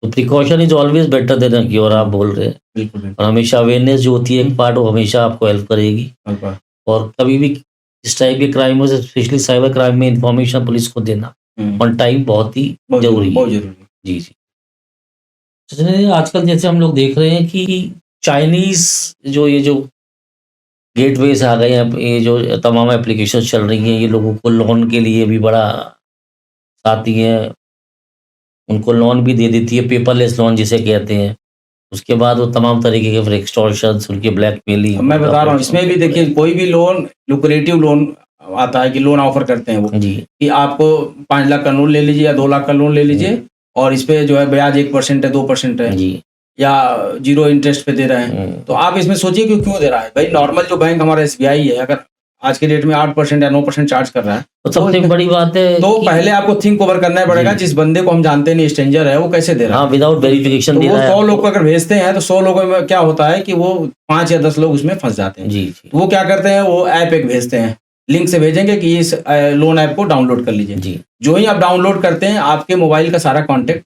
तो precaution is always better than a cure, आप बोल रहे हैं, बिल्कुल बिल्कुल। और हमेशा अवेयरनेस जो होती है एक पार्ट, वो हमेशा आपको हेल्प करेगी। बिल्कुल। और कभी भी इस टाइप के क्राइमों से, स्पेशली साइबर क्राइम में, इंफॉर्मेशन पुलिस को देना ऑन टाइम बहुत ही जरूरी बहुत है। जरूरी। जी जी आजकल जैसे हम लोग देख रहे हैं कि चाइनीज जो गेटवेज आ गए हैं, ये जो तमाम एप्लीकेशन चल रही हैं, ये लोगों को लोन के लिए भी बड़ा आती हैं, उनको लोन भी दे देती है, पेपरलेस लोन जिसे कहते हैं। उसके बाद वो तमाम तरीके के फिर एक्सटॉर्शंस, उनके ब्लैकमेलिंग। अब मैं बता रहा हूँ, इसमें भी देखिए कोई भी लोन, लुक्रेटिव लोन आता है कि लोन ऑफर करते हैं वो, जी कि आपको 5 लाख का लोन ले लीजिए या 2 लाख का लोन ले लीजिए, और इस पे जो है ब्याज 1% है, 2% है, जी या 0 इंटरेस्ट पे दे रहे हैं। तो आप इसमें सोचिए कि क्यों दे रहा है भाई। नॉर्मल जो बैंक हमारा एसबीआई है, अगर आज के डेट में 8% या 9% चार्ज कर रहा है, तो सबसे बड़ी बात है तो कि- पहले आपको थिंक ओवर करना पड़ेगा, जी। जिस बंदे को हम जानते नहीं, स्ट्रेंजर है, वो कैसे दे रहा है। हाँ, विदाउट वेरिफिकेशन तो दे वो रहा 100 है। लोग को अगर भेजते हैं, तो 100 लोगों में क्या होता है कि वो 5 या 10 लोग उसमें फंस जाते हैं। जी जी तो वो क्या करते हैं, वो ऐप एक भेजते हैं, लिंक से भेजेंगे कि इस लोन ऐप को डाउनलोड कर लीजिए। जी जो ही आप डाउनलोड करते हैं, आपके मोबाइल का सारा कॉन्टेक्ट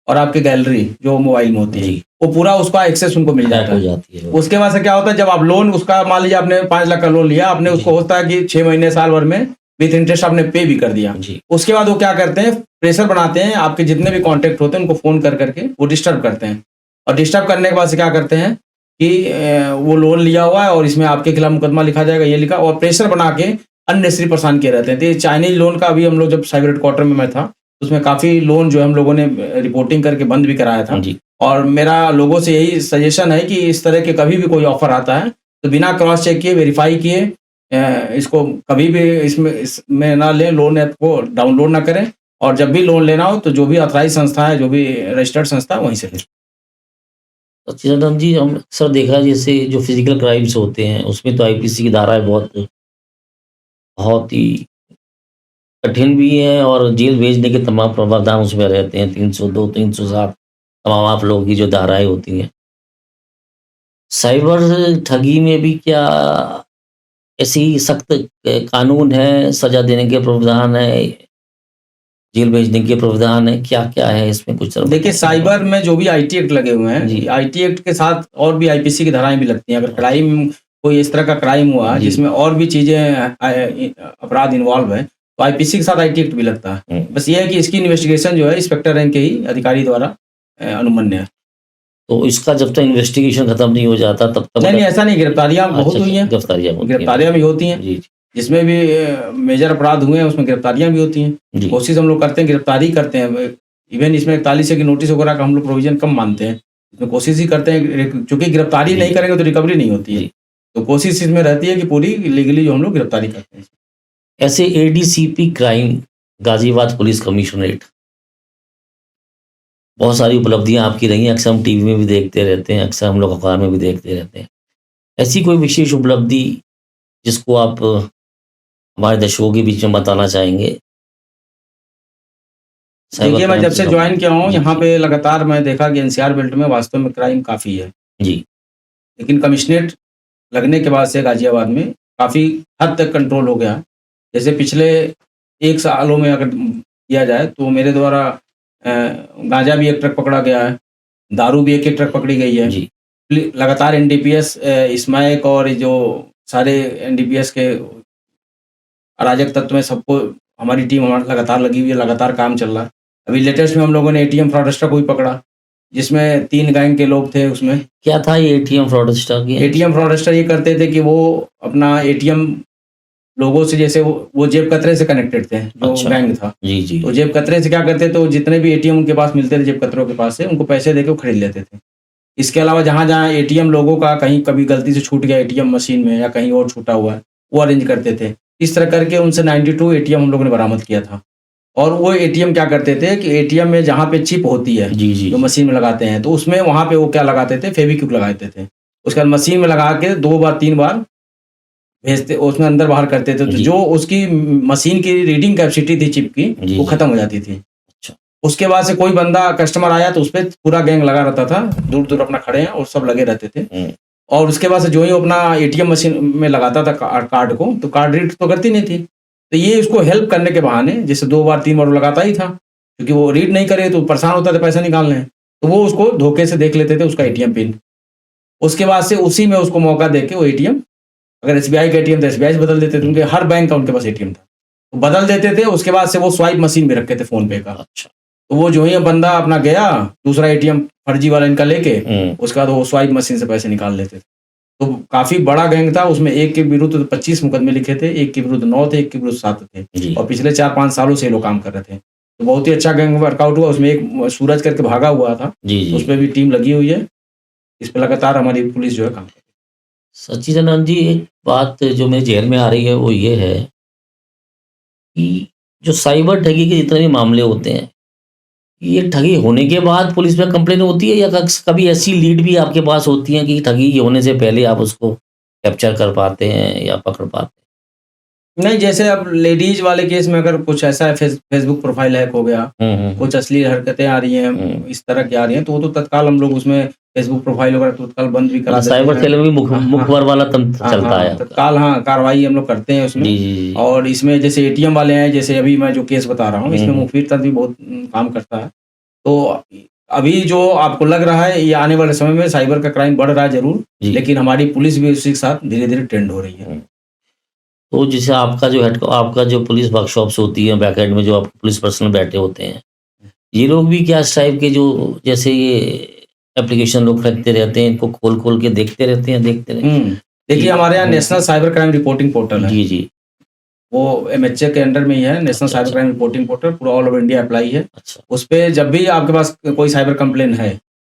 और आपकी गैलरी जो मोबाइल में होती है, जी वो पूरा उसका एक्सेस उनको मिल हैक जाता हो है। जाती है। उसके बाद से क्या होता है, जब आप लोन उसका मान लीजिए आपने 5 लाख का लोन लिया, आपने उसको होता है कि 6 महीने साल भर में विथ इंटरेस्ट आपने पे भी कर दिया। जी उसके बाद वो क्या करते हैं, प्रेशर बनाते हैं, आपके जितने भी कॉन्टेक्ट होते हैं उनको फ़ोन कर करके वो डिस्टर्ब करते हैं। और डिस्टर्ब करने के बाद से क्या करते हैं कि वो लोन लिया हुआ है और इसमें आपके खिलाफ मुकदमा लिखा जाएगा, ये लिखा, और प्रेशर बना के अननेसेसरी परेशान किए रहते हैं। तो ये चाइनीज़ लोन का अभी हम लोग जब साइबर हेडक्वार्टर में मैं था, उसमें काफ़ी लोन जो है हम लोगों ने रिपोर्टिंग करके बंद भी कराया था। जी और मेरा लोगों से यही सजेशन है कि इस तरह के कभी भी कोई ऑफ़र आता है, तो बिना क्रॉस चेक किए, वेरीफ़ाई किए इसको कभी भी इसमें ना लें, लोन ऐप को डाउनलोड ना करें। और जब भी लोन लेना हो तो जो भी ऑथराइज़ संस्था है, जो भी रजिस्टर्ड संस्था है, वहीं से लें। सच्चिदानंद जी, हम अक्सर देखा है जैसे जो फिजिकल क्राइम्स होते हैं उसमें तो आईपीसी की धाराएं बहुत बहुत ही कठिन भी है और जेल भेजने के तमाम प्रावधान उसमें रहते हैं। 302 307 तमाम आप लोगों की जो धाराएं होती हैं। साइबर ठगी में भी क्या ऐसी सख्त कानून है, सजा देने के प्रावधान है, जेल भेजने के प्रावधान है, क्या-क्या है इसमें कुछ ज़रा देखिए, बताएँ? साइबर में जो भी आईटी एक्ट लगे हुए जी। हैं, आईटी एक्ट के साथ और भी आईपीसी की धाराएँ भी लगती हैं। अगर अच्छा। क्राइम कोई इस तरह का क्राइम हुआ जी। जिसमें और भी चीज़ें अपराध इन्वॉल्व है, तो आईपीसी के साथ आईटी एक्ट भी लगता है। हुँ। बस ये है कि इसकी इन्वेस्टिगेशन जो है इंस्पेक्टर रैंक के ही अधिकारी द्वारा अनुमन्य है। तो इसका जब तक इन्वेस्टिगेशन खत्म नहीं हो जाता तब तक नहीं, ऐसा नहीं, गिरफ्तारियाँ बहुत अच्छा, हुई हैं। गिरफ्तारियाँ होती हैं। गिरफ्तारियाँ भी होती हैं। जी, जी, जिसमें भी मेजर अपराध हुए हैं उसमें गिरफ्तारियाँ भी होती हैं। जी। कोशिश हम लोग करते हैं, गिरफ्तारी करते हैं। इवन इसमें 41 की नोटिस वगैरह का हम लोग प्रोविज़न कम मानते हैं। इसमें कोशिश ही करते हैं, चूँकि गिरफ्तारी जी। नहीं करेंगे तो रिकवरी नहीं होती है। जी। तो कोशिश इसमें रहती है कि पूरी लीगली जो हम लोग गिरफ्तारी करते हैं। ऐसे ADCP crime Ghaziabad police commissionerate, बहुत सारी उपलब्धियाँ आपकी रही हैं, अक्सर हम टीवी में भी देखते रहते हैं, अक्सर हम लोग अखबार में भी देखते रहते हैं। ऐसी कोई विशेष उपलब्धि जिसको आप हमारे दर्शकों के बीच में बताना चाहेंगे? साइबर देखिए, मैं क्राइम जब से से जुड़ा। जॉइन किया हूँ जी, यहाँ जी। पे लगातार मैं देखा कि एनसीआर बेल्ट में वास्तव में क्राइम काफ़ी है। जी, लेकिन कमिश्नरेट लगने के बाद से गाज़ियाबाद में काफ़ी हद तक कंट्रोल हो गया। जैसे पिछले 1 सालों में अगर किया जाए तो मेरे द्वारा गांजा भी 1 ट्रक पकड़ा गया है, दारू भी 1-1 ट्रक पकड़ी गई है। जी, लगातार एनडीपीएस स्मैक और ये जो सारे एनडीपीएस के अराजक तत्व में सबको हमारी टीम हमारी लगातार लगी हुई है, लगातार काम चल रहा है। अभी लेटेस्ट में हम लोगों ने एटीएम फ्रॉडस्टर को भी पकड़ा, जिसमें 3 गैंग के लोग थे उसमें। क्या था ये एटीएम फ्रॉडस्टर की? एटीएम फ्रॉडस्टर ये करते थे कि वो अपना एटीएम लोगों से, जैसे वो जेब कतरे से कनेक्टेड थे, जो अच्छा। गैंग था। जी, जी। तो जेब कतरे से क्या करते, तो जितने भी एटीएम उनके पास मिलते थे जेब कतरों के पास से, उनको पैसे देके वो खरीद लेते थे। इसके अलावा जहाँ-जहाँ एटीएम लोगों का कहीं कभी गलती से छूट गया एटीएम मशीन में या कहीं और छूटा हुआ है, वो अरेंज करते थे। इस तरह करके उनसे 92 एटीएम हम लोगों ने बरामद किया था। और वो एटीएम क्या करते थे कि एटीएम में जहाँ पे चिप होती है, जी, जी। जो मशीन में लगाते हैं, तो उसमें वहाँ पे वो क्या लगाते थे, फेविक्विक लगाते थे। उसके बाद मशीन में लगा के 2 बार 3 बार भेजते, उसमें अंदर बाहर करते थे, तो जी। जो उसकी मशीन की रीडिंग कैपेसिटी थी चिप की, जी, वो जी। खत्म हो जाती थी। अच्छा। उसके बाद से कोई बंदा कस्टमर आया तो उसपे पूरा गैंग लगा रहता था, दूर-दूर अपना खड़े हैं और सब लगे रहते थे। हुँ। और उसके बाद से जो ही वो अपना एटीएम मशीन में लगाता था कार्ड को, तो कार्ड रीड तो करती नहीं थी। तो ये उसको हेल्प करने के बहाने, जैसे 2 बार 3 बार वो लगाता ही था, क्योंकि वो रीड नहीं करे तो परेशान होता था पैसा निकालने। तो वो उसको धोखे से देख लेते थे उसका एटीएम पिन। उसके बाद से उसी में उसको मौका देके वो एटीएम, अगर एसबीआई का एटीएम था एसबीआई से बदल देते थे, उनके हर बैंक का उनके पास एटीएम था। तो बदल देते थे, उसके बाद से वो स्वाइप मशीन भी रखे थे फ़ोन पे का। अच्छा। तो वो जो ही बंदा अपना गया, दूसरा एटीएम फर्जी वाला इनका लेके, हुँ। उसके बाद वो स्वाइप मशीन से पैसे निकाल लेते थे। तो काफ़ी बड़ा गैंग था, उसमें एक के विरुद्ध तो 25 मुकदमे लिखे थे, एक के विरुद्ध 9 थे, एक के विरुद्ध 7 थे। जी। और पिछले 4-5 सालों से ये लोग काम कर रहे थे। तो बहुत ही अच्छा गैंग वर्कआउट हुआ। उसमें एक सूरज करके भागा हुआ था, जी, जी। उसपे भी टीम लगी हुई है। इस पे लगातार हमारी पुलिस जो है काम कर रही है। सच्चिदानंद जी, एक बात जो मेरे ज़हन में आ रही है वो ये है कि जो साइबर ठगी के जितने भी मामले होते हैं, ये ठगी होने के बाद पुलिस में कंप्लेन होती है या कभी ऐसी लीड भी आपके पास होती है कि ठगी होने से पहले आप उसको कैप्चर कर पाते हैं या पकड़ पाते हैं? नहीं, जैसे अब लेडीज वाले केस में अगर कुछ ऐसा है, फेसबुक प्रोफाइल हैक हो गया, कुछ अश्लील हरकतें आ रही हैं, इस तरह की आ रही हैं, तो वो तो तत्काल हम लोग उसमें फेसबुक प्रोफाइल वगैरह तत्काल बंद भी करा मतलब देते साइबर सेल हैं। में भी मुखबर वाला तंत्र हाँ, चलता है हाँ, आपका। तत्काल हाँ, कार्रवाई हम लोग करते हैं उसमें। जी, जी, जी। और इसमें जैसे एटीएम वाले हैं, जैसे अभी मैं जो केस बता रहा हूँ, इसमें मुखबिर तंत्र भी बहुत काम करता है। तो अभी जो आपको लग रहा है, ये आने वाले समय में साइबर का क्राइम बढ़ रहा है ज़रूर, जी। लेकिन हमारी पुलिस भी उसी के साथ धीरे-धीरे ट्रेंड हो रही है। तो जैसे आपका जो पुलिस वर्कशॉप्स होती है, बैक एंड में जो आप पुलिस पर्सनल बैठे होते हैं, ये लोग भी क्या इस टाइप के जो जैसे ये एप्लीकेशन लोग खरीदते रहते हैं, इनको खोल-खोल के देखते रहते हैं? देखिए, जी। हमारे यहाँ national cyber crime reporting portal है। जी, जी। वो एमएचए के अंडर में ही है, नेशनल अच्छा, साइबर अच्छा। क्राइम रिपोर्टिंग पोर्टल, पूरा ऑल ओवर इंडिया अप्लाई है। अच्छा। उसपे जब भी आपके पास कोई साइबर कंप्लेन है,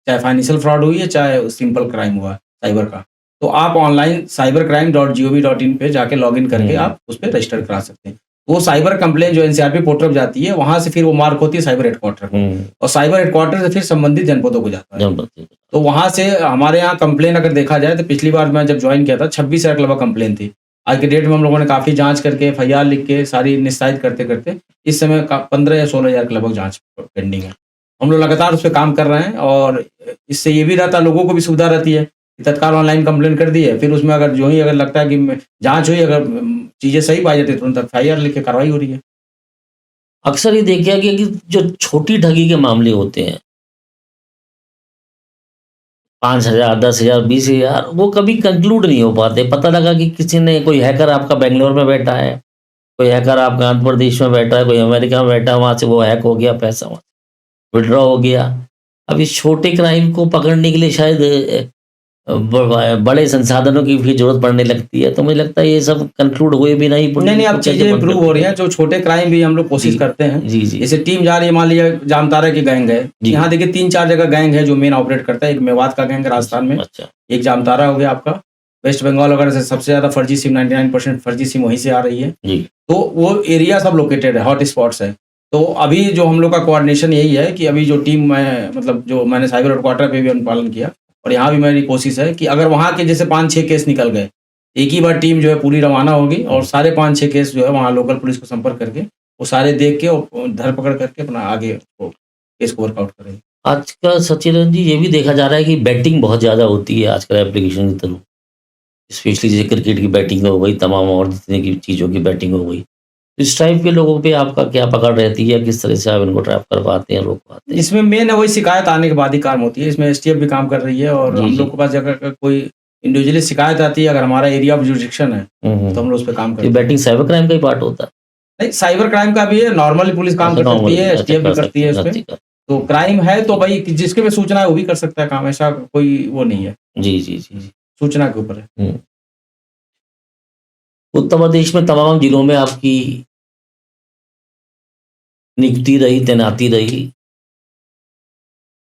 चाहे फाइनेंशियल फ्रॉड हुई है, चाहे सिंपल क्राइम हुआ है साइबर का, तो आप ऑनलाइन cybercrime.gov.in पे जाके लॉगिन करके आप उस पे रजिस्टर करा सकते हैं। वो साइबर कंप्लेन जो एनसीआरपी पोर्टल पे जाती है, वहाँ से फिर वो मार्क होती है साइबर हेडक्वार्टर को, और साइबर हेडक्वार्टर से फिर संबंधित जनपदों को जाता है। तो वहाँ से हमारे यहाँ कंप्लेन अगर देखा जाए, तो पिछली बार मैं जब ज्वाइन किया था 26,000 के लगभग कंप्लेन थी। आज के डेट में हम लोगों ने काफ़ी जाँच करके एफआईआर लिख के सारी निस्तारित करते-करते इस समय 15 या 16,000 के लगभग जाँच पेंडिंग है। हम लोग लगातार उस पे काम कर रहे हैं, और इससे ये भी रहता है, लोगों को भी सुविधा रहती है कि तत्काल ऑनलाइन कंप्लेन कर दी है, फिर उसमें अगर जो ही अगर लगता है कि जाँच हुई, अगर चीज़ें सही पाई जाती है, तुरंत एफआईआर लिख के कार्रवाई हो रही है। अक्सर ये देखा गया कि जो छोटी ठगी के मामले होते हैं, 5,000, 10,000, 20,000, वो कभी कंक्लूड नहीं हो पाते। पता लगा कि किसी ने, कोई हैकर आपका बैंगलोर में बैठा है, कोई हैकर आपका आंध्र प्रदेश में बैठा है, कोई अमेरिका में बैठा है, वहाँ से वो हैक हो गया, पैसा वहाँ विथड्रॉ हो गया। अब इस छोटे क्राइम को पकड़ने के लिए शायद बड़े संसाधनों की भी ज़रूरत पड़ने लगती है, तो मुझे लगता है ये सब कंक्लूड हुए भी नहीं। नहीं, अब चीज़ें इम्प्रूव हो रही हैं, जो छोटे क्राइम भी हम लोग कोशिश जी, करते हैं। जी, जी। जैसे टीम जा रही है, मान लीजिए जामताड़ा की गैंग है, जी। यहाँ देखिए 3-4 जगह गैंग है जो मेन ऑपरेट करता है। एक मेवात का गैंग है राजस्थान में, अच्छा। एक जामताड़ा हो गया आपका, वेस्ट बंगाल वगैरह से सबसे ज़्यादा फर्जी सिम, 99% फर्जी सिम वहीं से आ रही है। जी। तो वो एरिया सब लोकेटेड है, हॉट स्पॉट्स है। तो अभी जो हम लोग का कोऑर्डिनेशन यही है कि अभी जो टीम मैं, मतलब जो मैंने साइबर हेडक्वार्टर पे भी अनुपालन किया, और यहाँ भी मेरी कोशिश है कि अगर वहाँ के जैसे 5-6 केस निकल गए, एक ही बार टीम जो है पूरी रवाना होगी, और सारे 5-6 केस जो है वहाँ लोकल पुलिस को संपर्क करके वो सारे देख के और धरपकड़ करके अपना आगे वो केस को वर्कआउट करेंगे। आजकल सचिन जी, ये भी देखा जा रहा है कि बैटिंग बहुत ज़्यादा होती है आजकल एप्लीकेशन के थ्रू, स्पेशली जैसे क्रिकेट की बैटिंग हो गई, तमाम और जितने की चीज़ों की बैटिंग हो गई। इस टाइप के लोगों पे आपका क्या पकड़ रहती है? किस तरह से आप इनको ट्रैप कर पाते हैं, रोक पाते हैं? इसमें मेन है वही शिकायत आने के बाद ही काम होती है। इसमें एसटीएफ भी काम कर रही है, और जी, हम जी। लोग के पास अगर कोई इंडिविजुअली शिकायत आती है, अगर हमारा एरिया ऑफ जुरिडिक्शन है, तो हम लोग उस पे काम ये करते हैं। बैटिंग साइबर क्राइम का ही पार्ट होता है? नहीं, साइबर क्राइम का भी है, नॉर्मली पुलिस काम कर सकती है, अच्छा, एसटीएफ भी कर करती है सकते इसपे। हैं। तो क्राइम है तो भाई जिसके भी सूचना है वो भी कर सकता है काम, ऐसा कोई वो नहीं है, जी, जी, जी, जी। सूचना के ऊपर है। उत्तर प्रदेश में तमाम जिलों में आपकी नियुक्ति रही, तैनाती रही,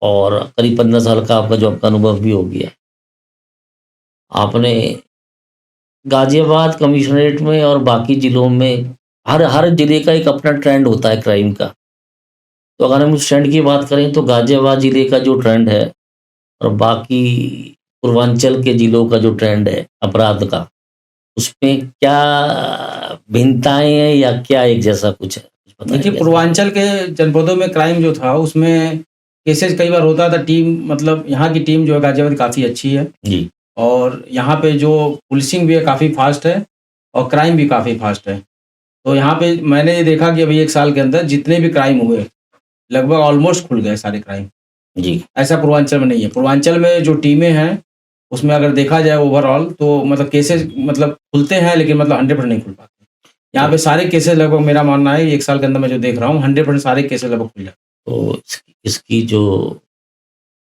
और करीब 15 साल का आपका जॉब का अनुभव भी हो गया। आपने गाजियाबाद कमिश्नरेट में और बाकी जिलों में, हर जिले का एक अपना ट्रेंड होता है क्राइम का। तो अगर हम उस ट्रेंड की बात करें, तो गाजियाबाद जिले का जो ट्रेंड है और बाकी पूर्वांचल के जिलों का जो ट्रेंड है अपराध का, उसमें क्या भिन्नताएं हैं या क्या एक जैसा कुछ है? कुछ बताएंगे? देखिए, पूर्वांचल के जनपदों में क्राइम जो था, उसमें केसेस कई बार होता था। टीम, मतलब यहाँ की टीम जो है गाजियाबाद काफ़ी अच्छी है, जी। और यहाँ पे जो पुलिसिंग भी है काफ़ी फास्ट है, और क्राइम भी काफ़ी फास्ट है। तो यहाँ पे मैंने ये देखा कि अभी 1 साल के अंदर जितने भी क्राइम हुए, लगभग ऑलमोस्ट खुल गए सारे क्राइम। जी। ऐसा पूर्वांचल में नहीं है। पूर्वांचल में जो टीमें हैं, उसमें अगर देखा जाए ओवरऑल, तो मतलब केसेस मतलब खुलते हैं, लेकिन मतलब 100% नहीं खुल पाते। यहाँ पे सारे केसेस लगभग, मेरा मानना है 1 साल के अंदर मैं जो देख रहा हूँ, 100% सारे केसेस लगभग खुल जाते हैं। तो इसकी जो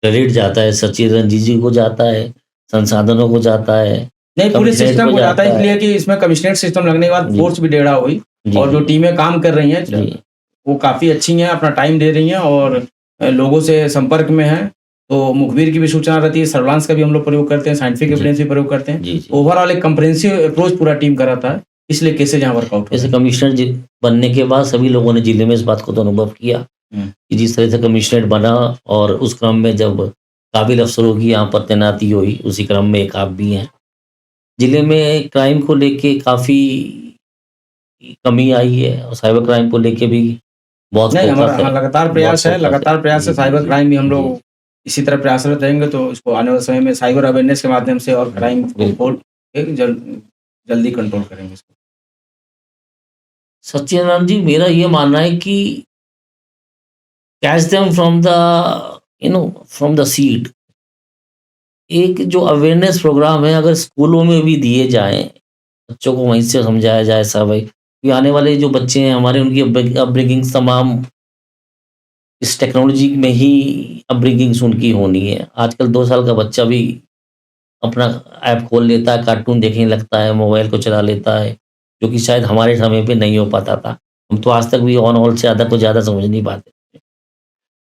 क्रेडिट जाता है सचिन रंजीत जी को जाता है, संसाधनों को जाता है, नहीं, पूरे कमिश्नरेट सिस्टम को को जाता है, जाता है। इसलिए कि इसमें कमिश्नरेट सिस्टम लगने के बाद जी। फोर्स भी 1.5 हुई, जी, और जो टीमें काम कर रही हैं, जी। वो काफ़ी अच्छी हैं, अपना टाइम दे रही हैं, और लोगों से संपर्क में हैं। तो मुखबिर की भी सूचना रहती है, सर्विलांस का भी हम लोग प्रयोग करते हैं, साइंटिफिक जी। एविडेंस भी प्रयोग करते हैं। जी, जी। ओवरऑल एक कंप्रिहेंसिव अप्रोच पूरा टीम कराता है, इसलिए केसेज यहाँ वर्कआउट हो रहे जैसे हैं। कमिश्नर बनने के बाद सभी लोगों ने जिले में इस बात को तो अनुभव किया कि जिस तरह से कमिश्नरेट बना, और उस क्रम में जब काबिल अफसरों की यहाँ पर तैनाती हुई, उसी क्रम में एक आप भी हैं। जिले में क्राइम को लेके काफ़ी कमी आई है और साइबर क्राइम को लेके भी बहुत नहीं, हमारा फोकस है। लगातार बहुत प्रयास है, फोकस लगातार प्रयास है। जी, जी, साइबर जी, क्राइम भी हम जी, लोग इसी तरह प्रयासरत रहेंगे तो इसको आने वाले समय में साइबर अवेयरनेस के माध्यम से और क्राइम को बिल्कुल। जल्दी कंट्रोल करेंगे इसको। सच्चिदानंद जी, मेरा ये मानना है कि catch them from the from the seed. एक जो अवेयरनेस प्रोग्राम है अगर स्कूलों में भी दिए जाएँ, बच्चों को वहीं से समझाया जाए साहब भाई, कि आने वाले जो बच्चे हैं हमारे उनकी अपब्रिंगिंग तमाम इस टेक्नोलॉजी में ही अपब्रिंगिंग्स उनकी होनी है। आजकल 2 साल का बच्चा भी अपना ऐप खोल लेता है, कार्टून देखने लगता है, मोबाइल को चला लेता है, जो कि शायद हमारे समय पे नहीं हो पाता था। हम तो आज तक भी ऑन ऑल से ज़्यादा को ज़्यादा समझ नहीं पाते।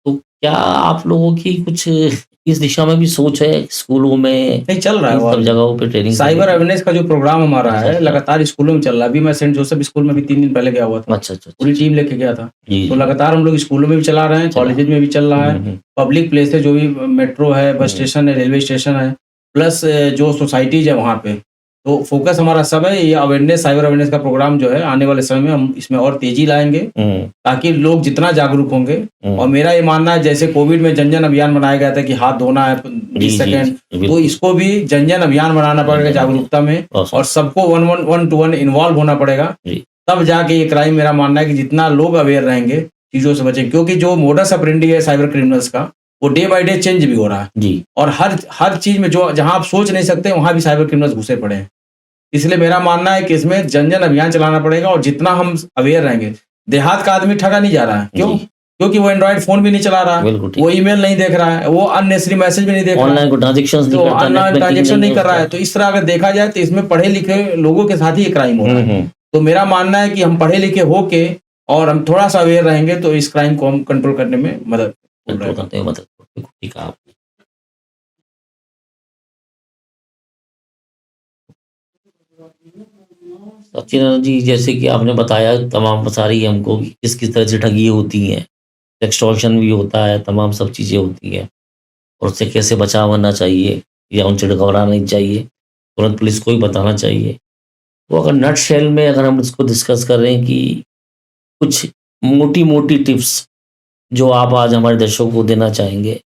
तो क्या आप लोगों की कुछ इस दिशा में भी सोच है स्कूलों में, नहीं, चल रहा है इन वो सब अभी। जगहों पे ट्रेनिंग साइबर करने की? अवेयरनेस का जो प्रोग्राम हमारा अच्छा, है, अच्छा। लगातार स्कूलों में चल रहा है। अभी मैं सेंट जोसेफ स्कूल में भी 3 दिन पहले गया हुआ था। अच्छा, अच्छा, अच्छा। पूरी टीम लेके गया था। जी, तो जी। लगातार हम लोग स्कूलों में भी चला रहे हैं, चला। कॉलेजेस में भी चल रहा है। हुँ। पब्लिक प्लेस है, जो भी मेट्रो है, बस हुँ। स्टेशन है, रेलवे स्टेशन है, प्लस जो सोसाइटीज़ है वहाँ पे। तो फ़ोकस हमारा सब है ये अवेयरनेस, साइबर अवेयरनेस का प्रोग्राम जो है आने वाले समय में हम इसमें और तेज़ी लाएँगे, हुँ, ताकि लोग जितना जागरूक होंगे। और हुँ। मेरा ये मानना है जैसे कोविड में जन-जन अभियान बनाया गया था कि हाथ धोना है जी, 20 जी, सेकंड, जी, तो बिल्कुल। इसको भी जन-जन अभियान बनाना पड़ेगा जन-जन अभियान। जागरूकता में, ऑसम। और सबको वन टू वन इन्वॉल्व होना पड़ेगा। जी। तब जाके ये क्राइम, मेरा मानना है कि जितना लोग अवेयर रहेंगे, चीज़ों से बचेंगे। क्योंकि जो मोडस ऑपरेंडी है साइबर क्रिमिनल्स का, वो डे बाय डे चेंज भी हो रहा है। जी। और हर हर चीज़ में जो जहाँ आप सोच नहीं सकते, वहाँ भी साइबर क्रिमिनल्स घुसे पड़े हैं। इसलिए मेरा मानना है कि इसमें जन-जन अभियान चलाना पड़ेगा, और जितना हम अवेयर रहेंगे। देहात का आदमी ठगा नहीं जा रहा है। क्यों? जी। क्योंकि वो एंड्रॉइड फ़ोन भी नहीं चला रहा है, बिल्कुल ठीक। वो ईमेल नहीं देख रहा है, वो अननेसेसरी मैसेज भी नहीं देख रहा है। ऑनलाइन कोई ट्रांज़ैक्शंस नहीं तो करता, नेट ऑनलाइन बैंकिंग ट्रांज़ैक्शन नहीं नहीं है कर रहा है। उसका। तो इस तरह अगर देखा जाए तो इसमें पढ़े-लिखे लोगों के साथ ही ये क्राइम हो रहा हुँ, है। हुँ। तो मेरा मानना है कि हम पढ़े-लिखे होके और हम थोड़ा-सा अवेयर रहेंगे तो इस क्राइम को हम कंट्रोल करने में मदद कंट्रोल रहेगा। करने में मदद बिल्कुल ठीक कहा आपने। सच्चिदानंद जी, जैसे कि आपने बताया तमाम सारी हमको कि किस-किस तरह से ठगी होती हैं, एक्सटॉर्शन भी होता है, तमाम सब चीज़ें होती हैं और उससे कैसे बचाव होना चाहिए या उनसे घबराना नहीं चाहिए, तुरंत पुलिस को ही बताना चाहिए। तो अगर नटशेल में अगर हम इसको डिस्कस कर रहे हैं कि कुछ मोटी-मोटी टिप्स जो आप आज हमारे दर्शकों को देना चाहेंगे,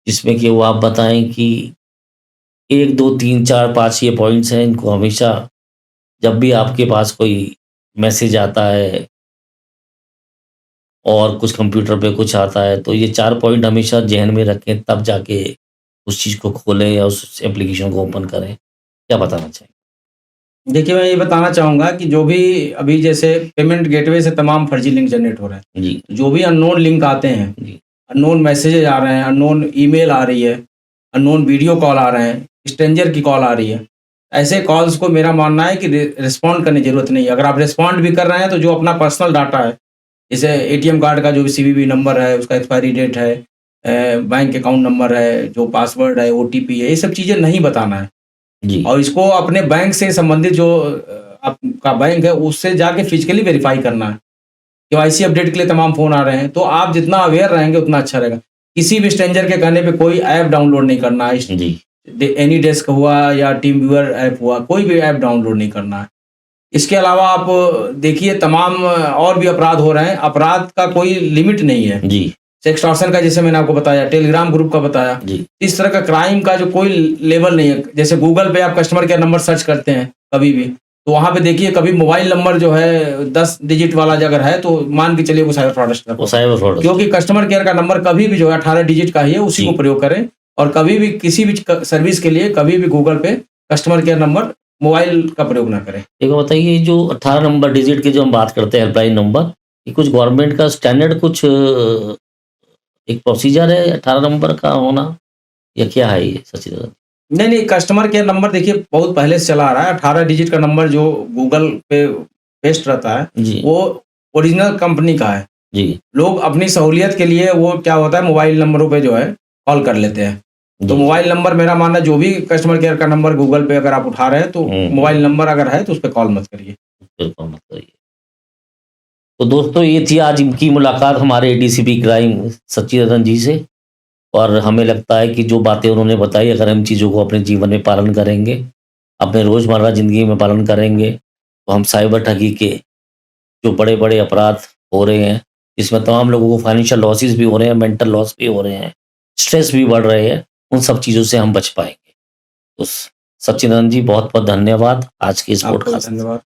जिसमें कि वो आप बताएँ कि 1, 2, 3, 4, 5 ये पॉइंट्स हैं, इनको हमेशा जब भी आपके पास कोई मैसेज आता है और कुछ कंप्यूटर पे कुछ आता है, तो ये 4 पॉइंट हमेशा ज़हन में रखें, तब जाके उस चीज़ को खोलें या उस एप्लीकेशन को ओपन करें। क्या बताना चाहेंगे? देखिए, मैं ये बताना चाहूँगा कि जो भी अभी जैसे पेमेंट गेटवे से तमाम फर्जी लिंक जनरेट हो रहे हैं। जी, जो भी अननोन लिंक आते हैं, जी, अननोन मैसेजेस आ रहे हैं, अननोन ईमेल आ रही है, अननोन वीडियो कॉल आ रहे हैं, स्ट्रेंजर की कॉल आ रही है। ऐसे कॉल्स को मेरा मानना है कि रिस्पॉन्ड करने की ज़रूरत नहीं है। अगर आप रिस्पॉन्ड भी कर रहे हैं तो जो अपना पर्सनल डाटा है, जैसे एटीएम कार्ड का जो भी सीवीवी नंबर है, उसका एक्सपायरी डेट है, बैंक अकाउंट नंबर है, जो पासवर्ड है, ओटीपी है, ये सब चीज़ें नहीं बताना है। जी, और इसको अपने बैंक से संबंधित जो आपका बैंक है, उससे जाके फिजिकली वेरीफाई करना है। केवाईसी अपडेट के लिए तमाम फ़ोन आ रहे हैं, तो आप जितना अवेयर रहेंगे उतना अच्छा रहेगा। किसी भी स्ट्रेंजर के कहने पे कोई ऐप डाउनलोड नहीं करना है। जी, एनी डेस्क हुआ या टीम व्यूअर ऐप हुआ, कोई भी ऐप डाउनलोड नहीं करना है। इसके अलावा आप देखिए, तमाम और भी अपराध हो रहे हैं, अपराध का कोई लिमिट नहीं है। जी, एक्सटॉर्शन का जैसे मैंने आपको बताया, टेलीग्राम ग्रुप का बताया, जी, इस तरह का क्राइम का जो कोई लेवल नहीं है। जैसे गूगल पे आप कस्टमर केयर नंबर सर्च करते हैं कभी भी, तो वहाँ पे देखिए कभी मोबाइल नंबर जो है 10 डिजिट वाला अगर है तो मान के चलिए वो साइबर फ्रॉडस्टर वो साइबर फ्रॉड क्योंकि कस्टमर केयर का नंबर कभी भी जो है 18 डिजिट का ही है, उसी जी। को प्रयोग करें। और कभी भी किसी भी सर्विस के लिए कभी भी गूगल पे कस्टमर केयर नंबर मोबाइल का प्रयोग ना करें। एक बात बताइए, ये जो 18 नंबर डिजिट की जो हम बात करते हैं हेल्पलाइन नंबर, ये कुछ गवर्नमेंट का स्टैंडर्ड कुछ एक प्रोसीजर है 18 नंबर का होना या क्या है ये सच्चिदानंद? नहीं, नहीं, कस्टमर केयर नंबर देखिए बहुत पहले से चला आ रहा है। 18 डिजिट का नंबर जो गूगल पे पेस्ट रहता है, जी, वो ओरिजिनल कंपनी का है। जी, लोग अपनी सहूलियत के लिए वो क्या होता है, मोबाइल नंबरों पे जो है कॉल कर लेते हैं। तो जी, मोबाइल नंबर, मेरा मानना है जो भी कस्टमर केयर का नंबर गूगल पे अगर आप उठा रहे हैं तो मोबाइल नंबर अगर है तो उस पे कॉल मत करिए। बिल्कुल मत करिए। तो दोस्तों, ये थी आज इनकी मुलाकात हमारे एडीसीपी क्राइम सच्चिदानंद जी से और हमें लगता है कि जो बातें उन्होंने बताई, अगर हम चीज़ों को अपने जीवन में पालन करेंगे, अपने रोज़मर्रा ज़िंदगी में पालन करेंगे, तो हम साइबर ठगी के जो बड़े बड़े अपराध हो रहे हैं, जिसमें तमाम लोगों को फाइनेंशियल लॉसेस भी हो रहे हैं, मेंटल लॉस भी हो रहे हैं, स्ट्रेस भी बढ़ रहे हैं, उन सब चीज़ों से हम बच पाएंगे। तो सच्चिदानंद जी बहुत बहुत धन्यवाद आज के इस आपको पॉडकास्ट। धन्यवाद।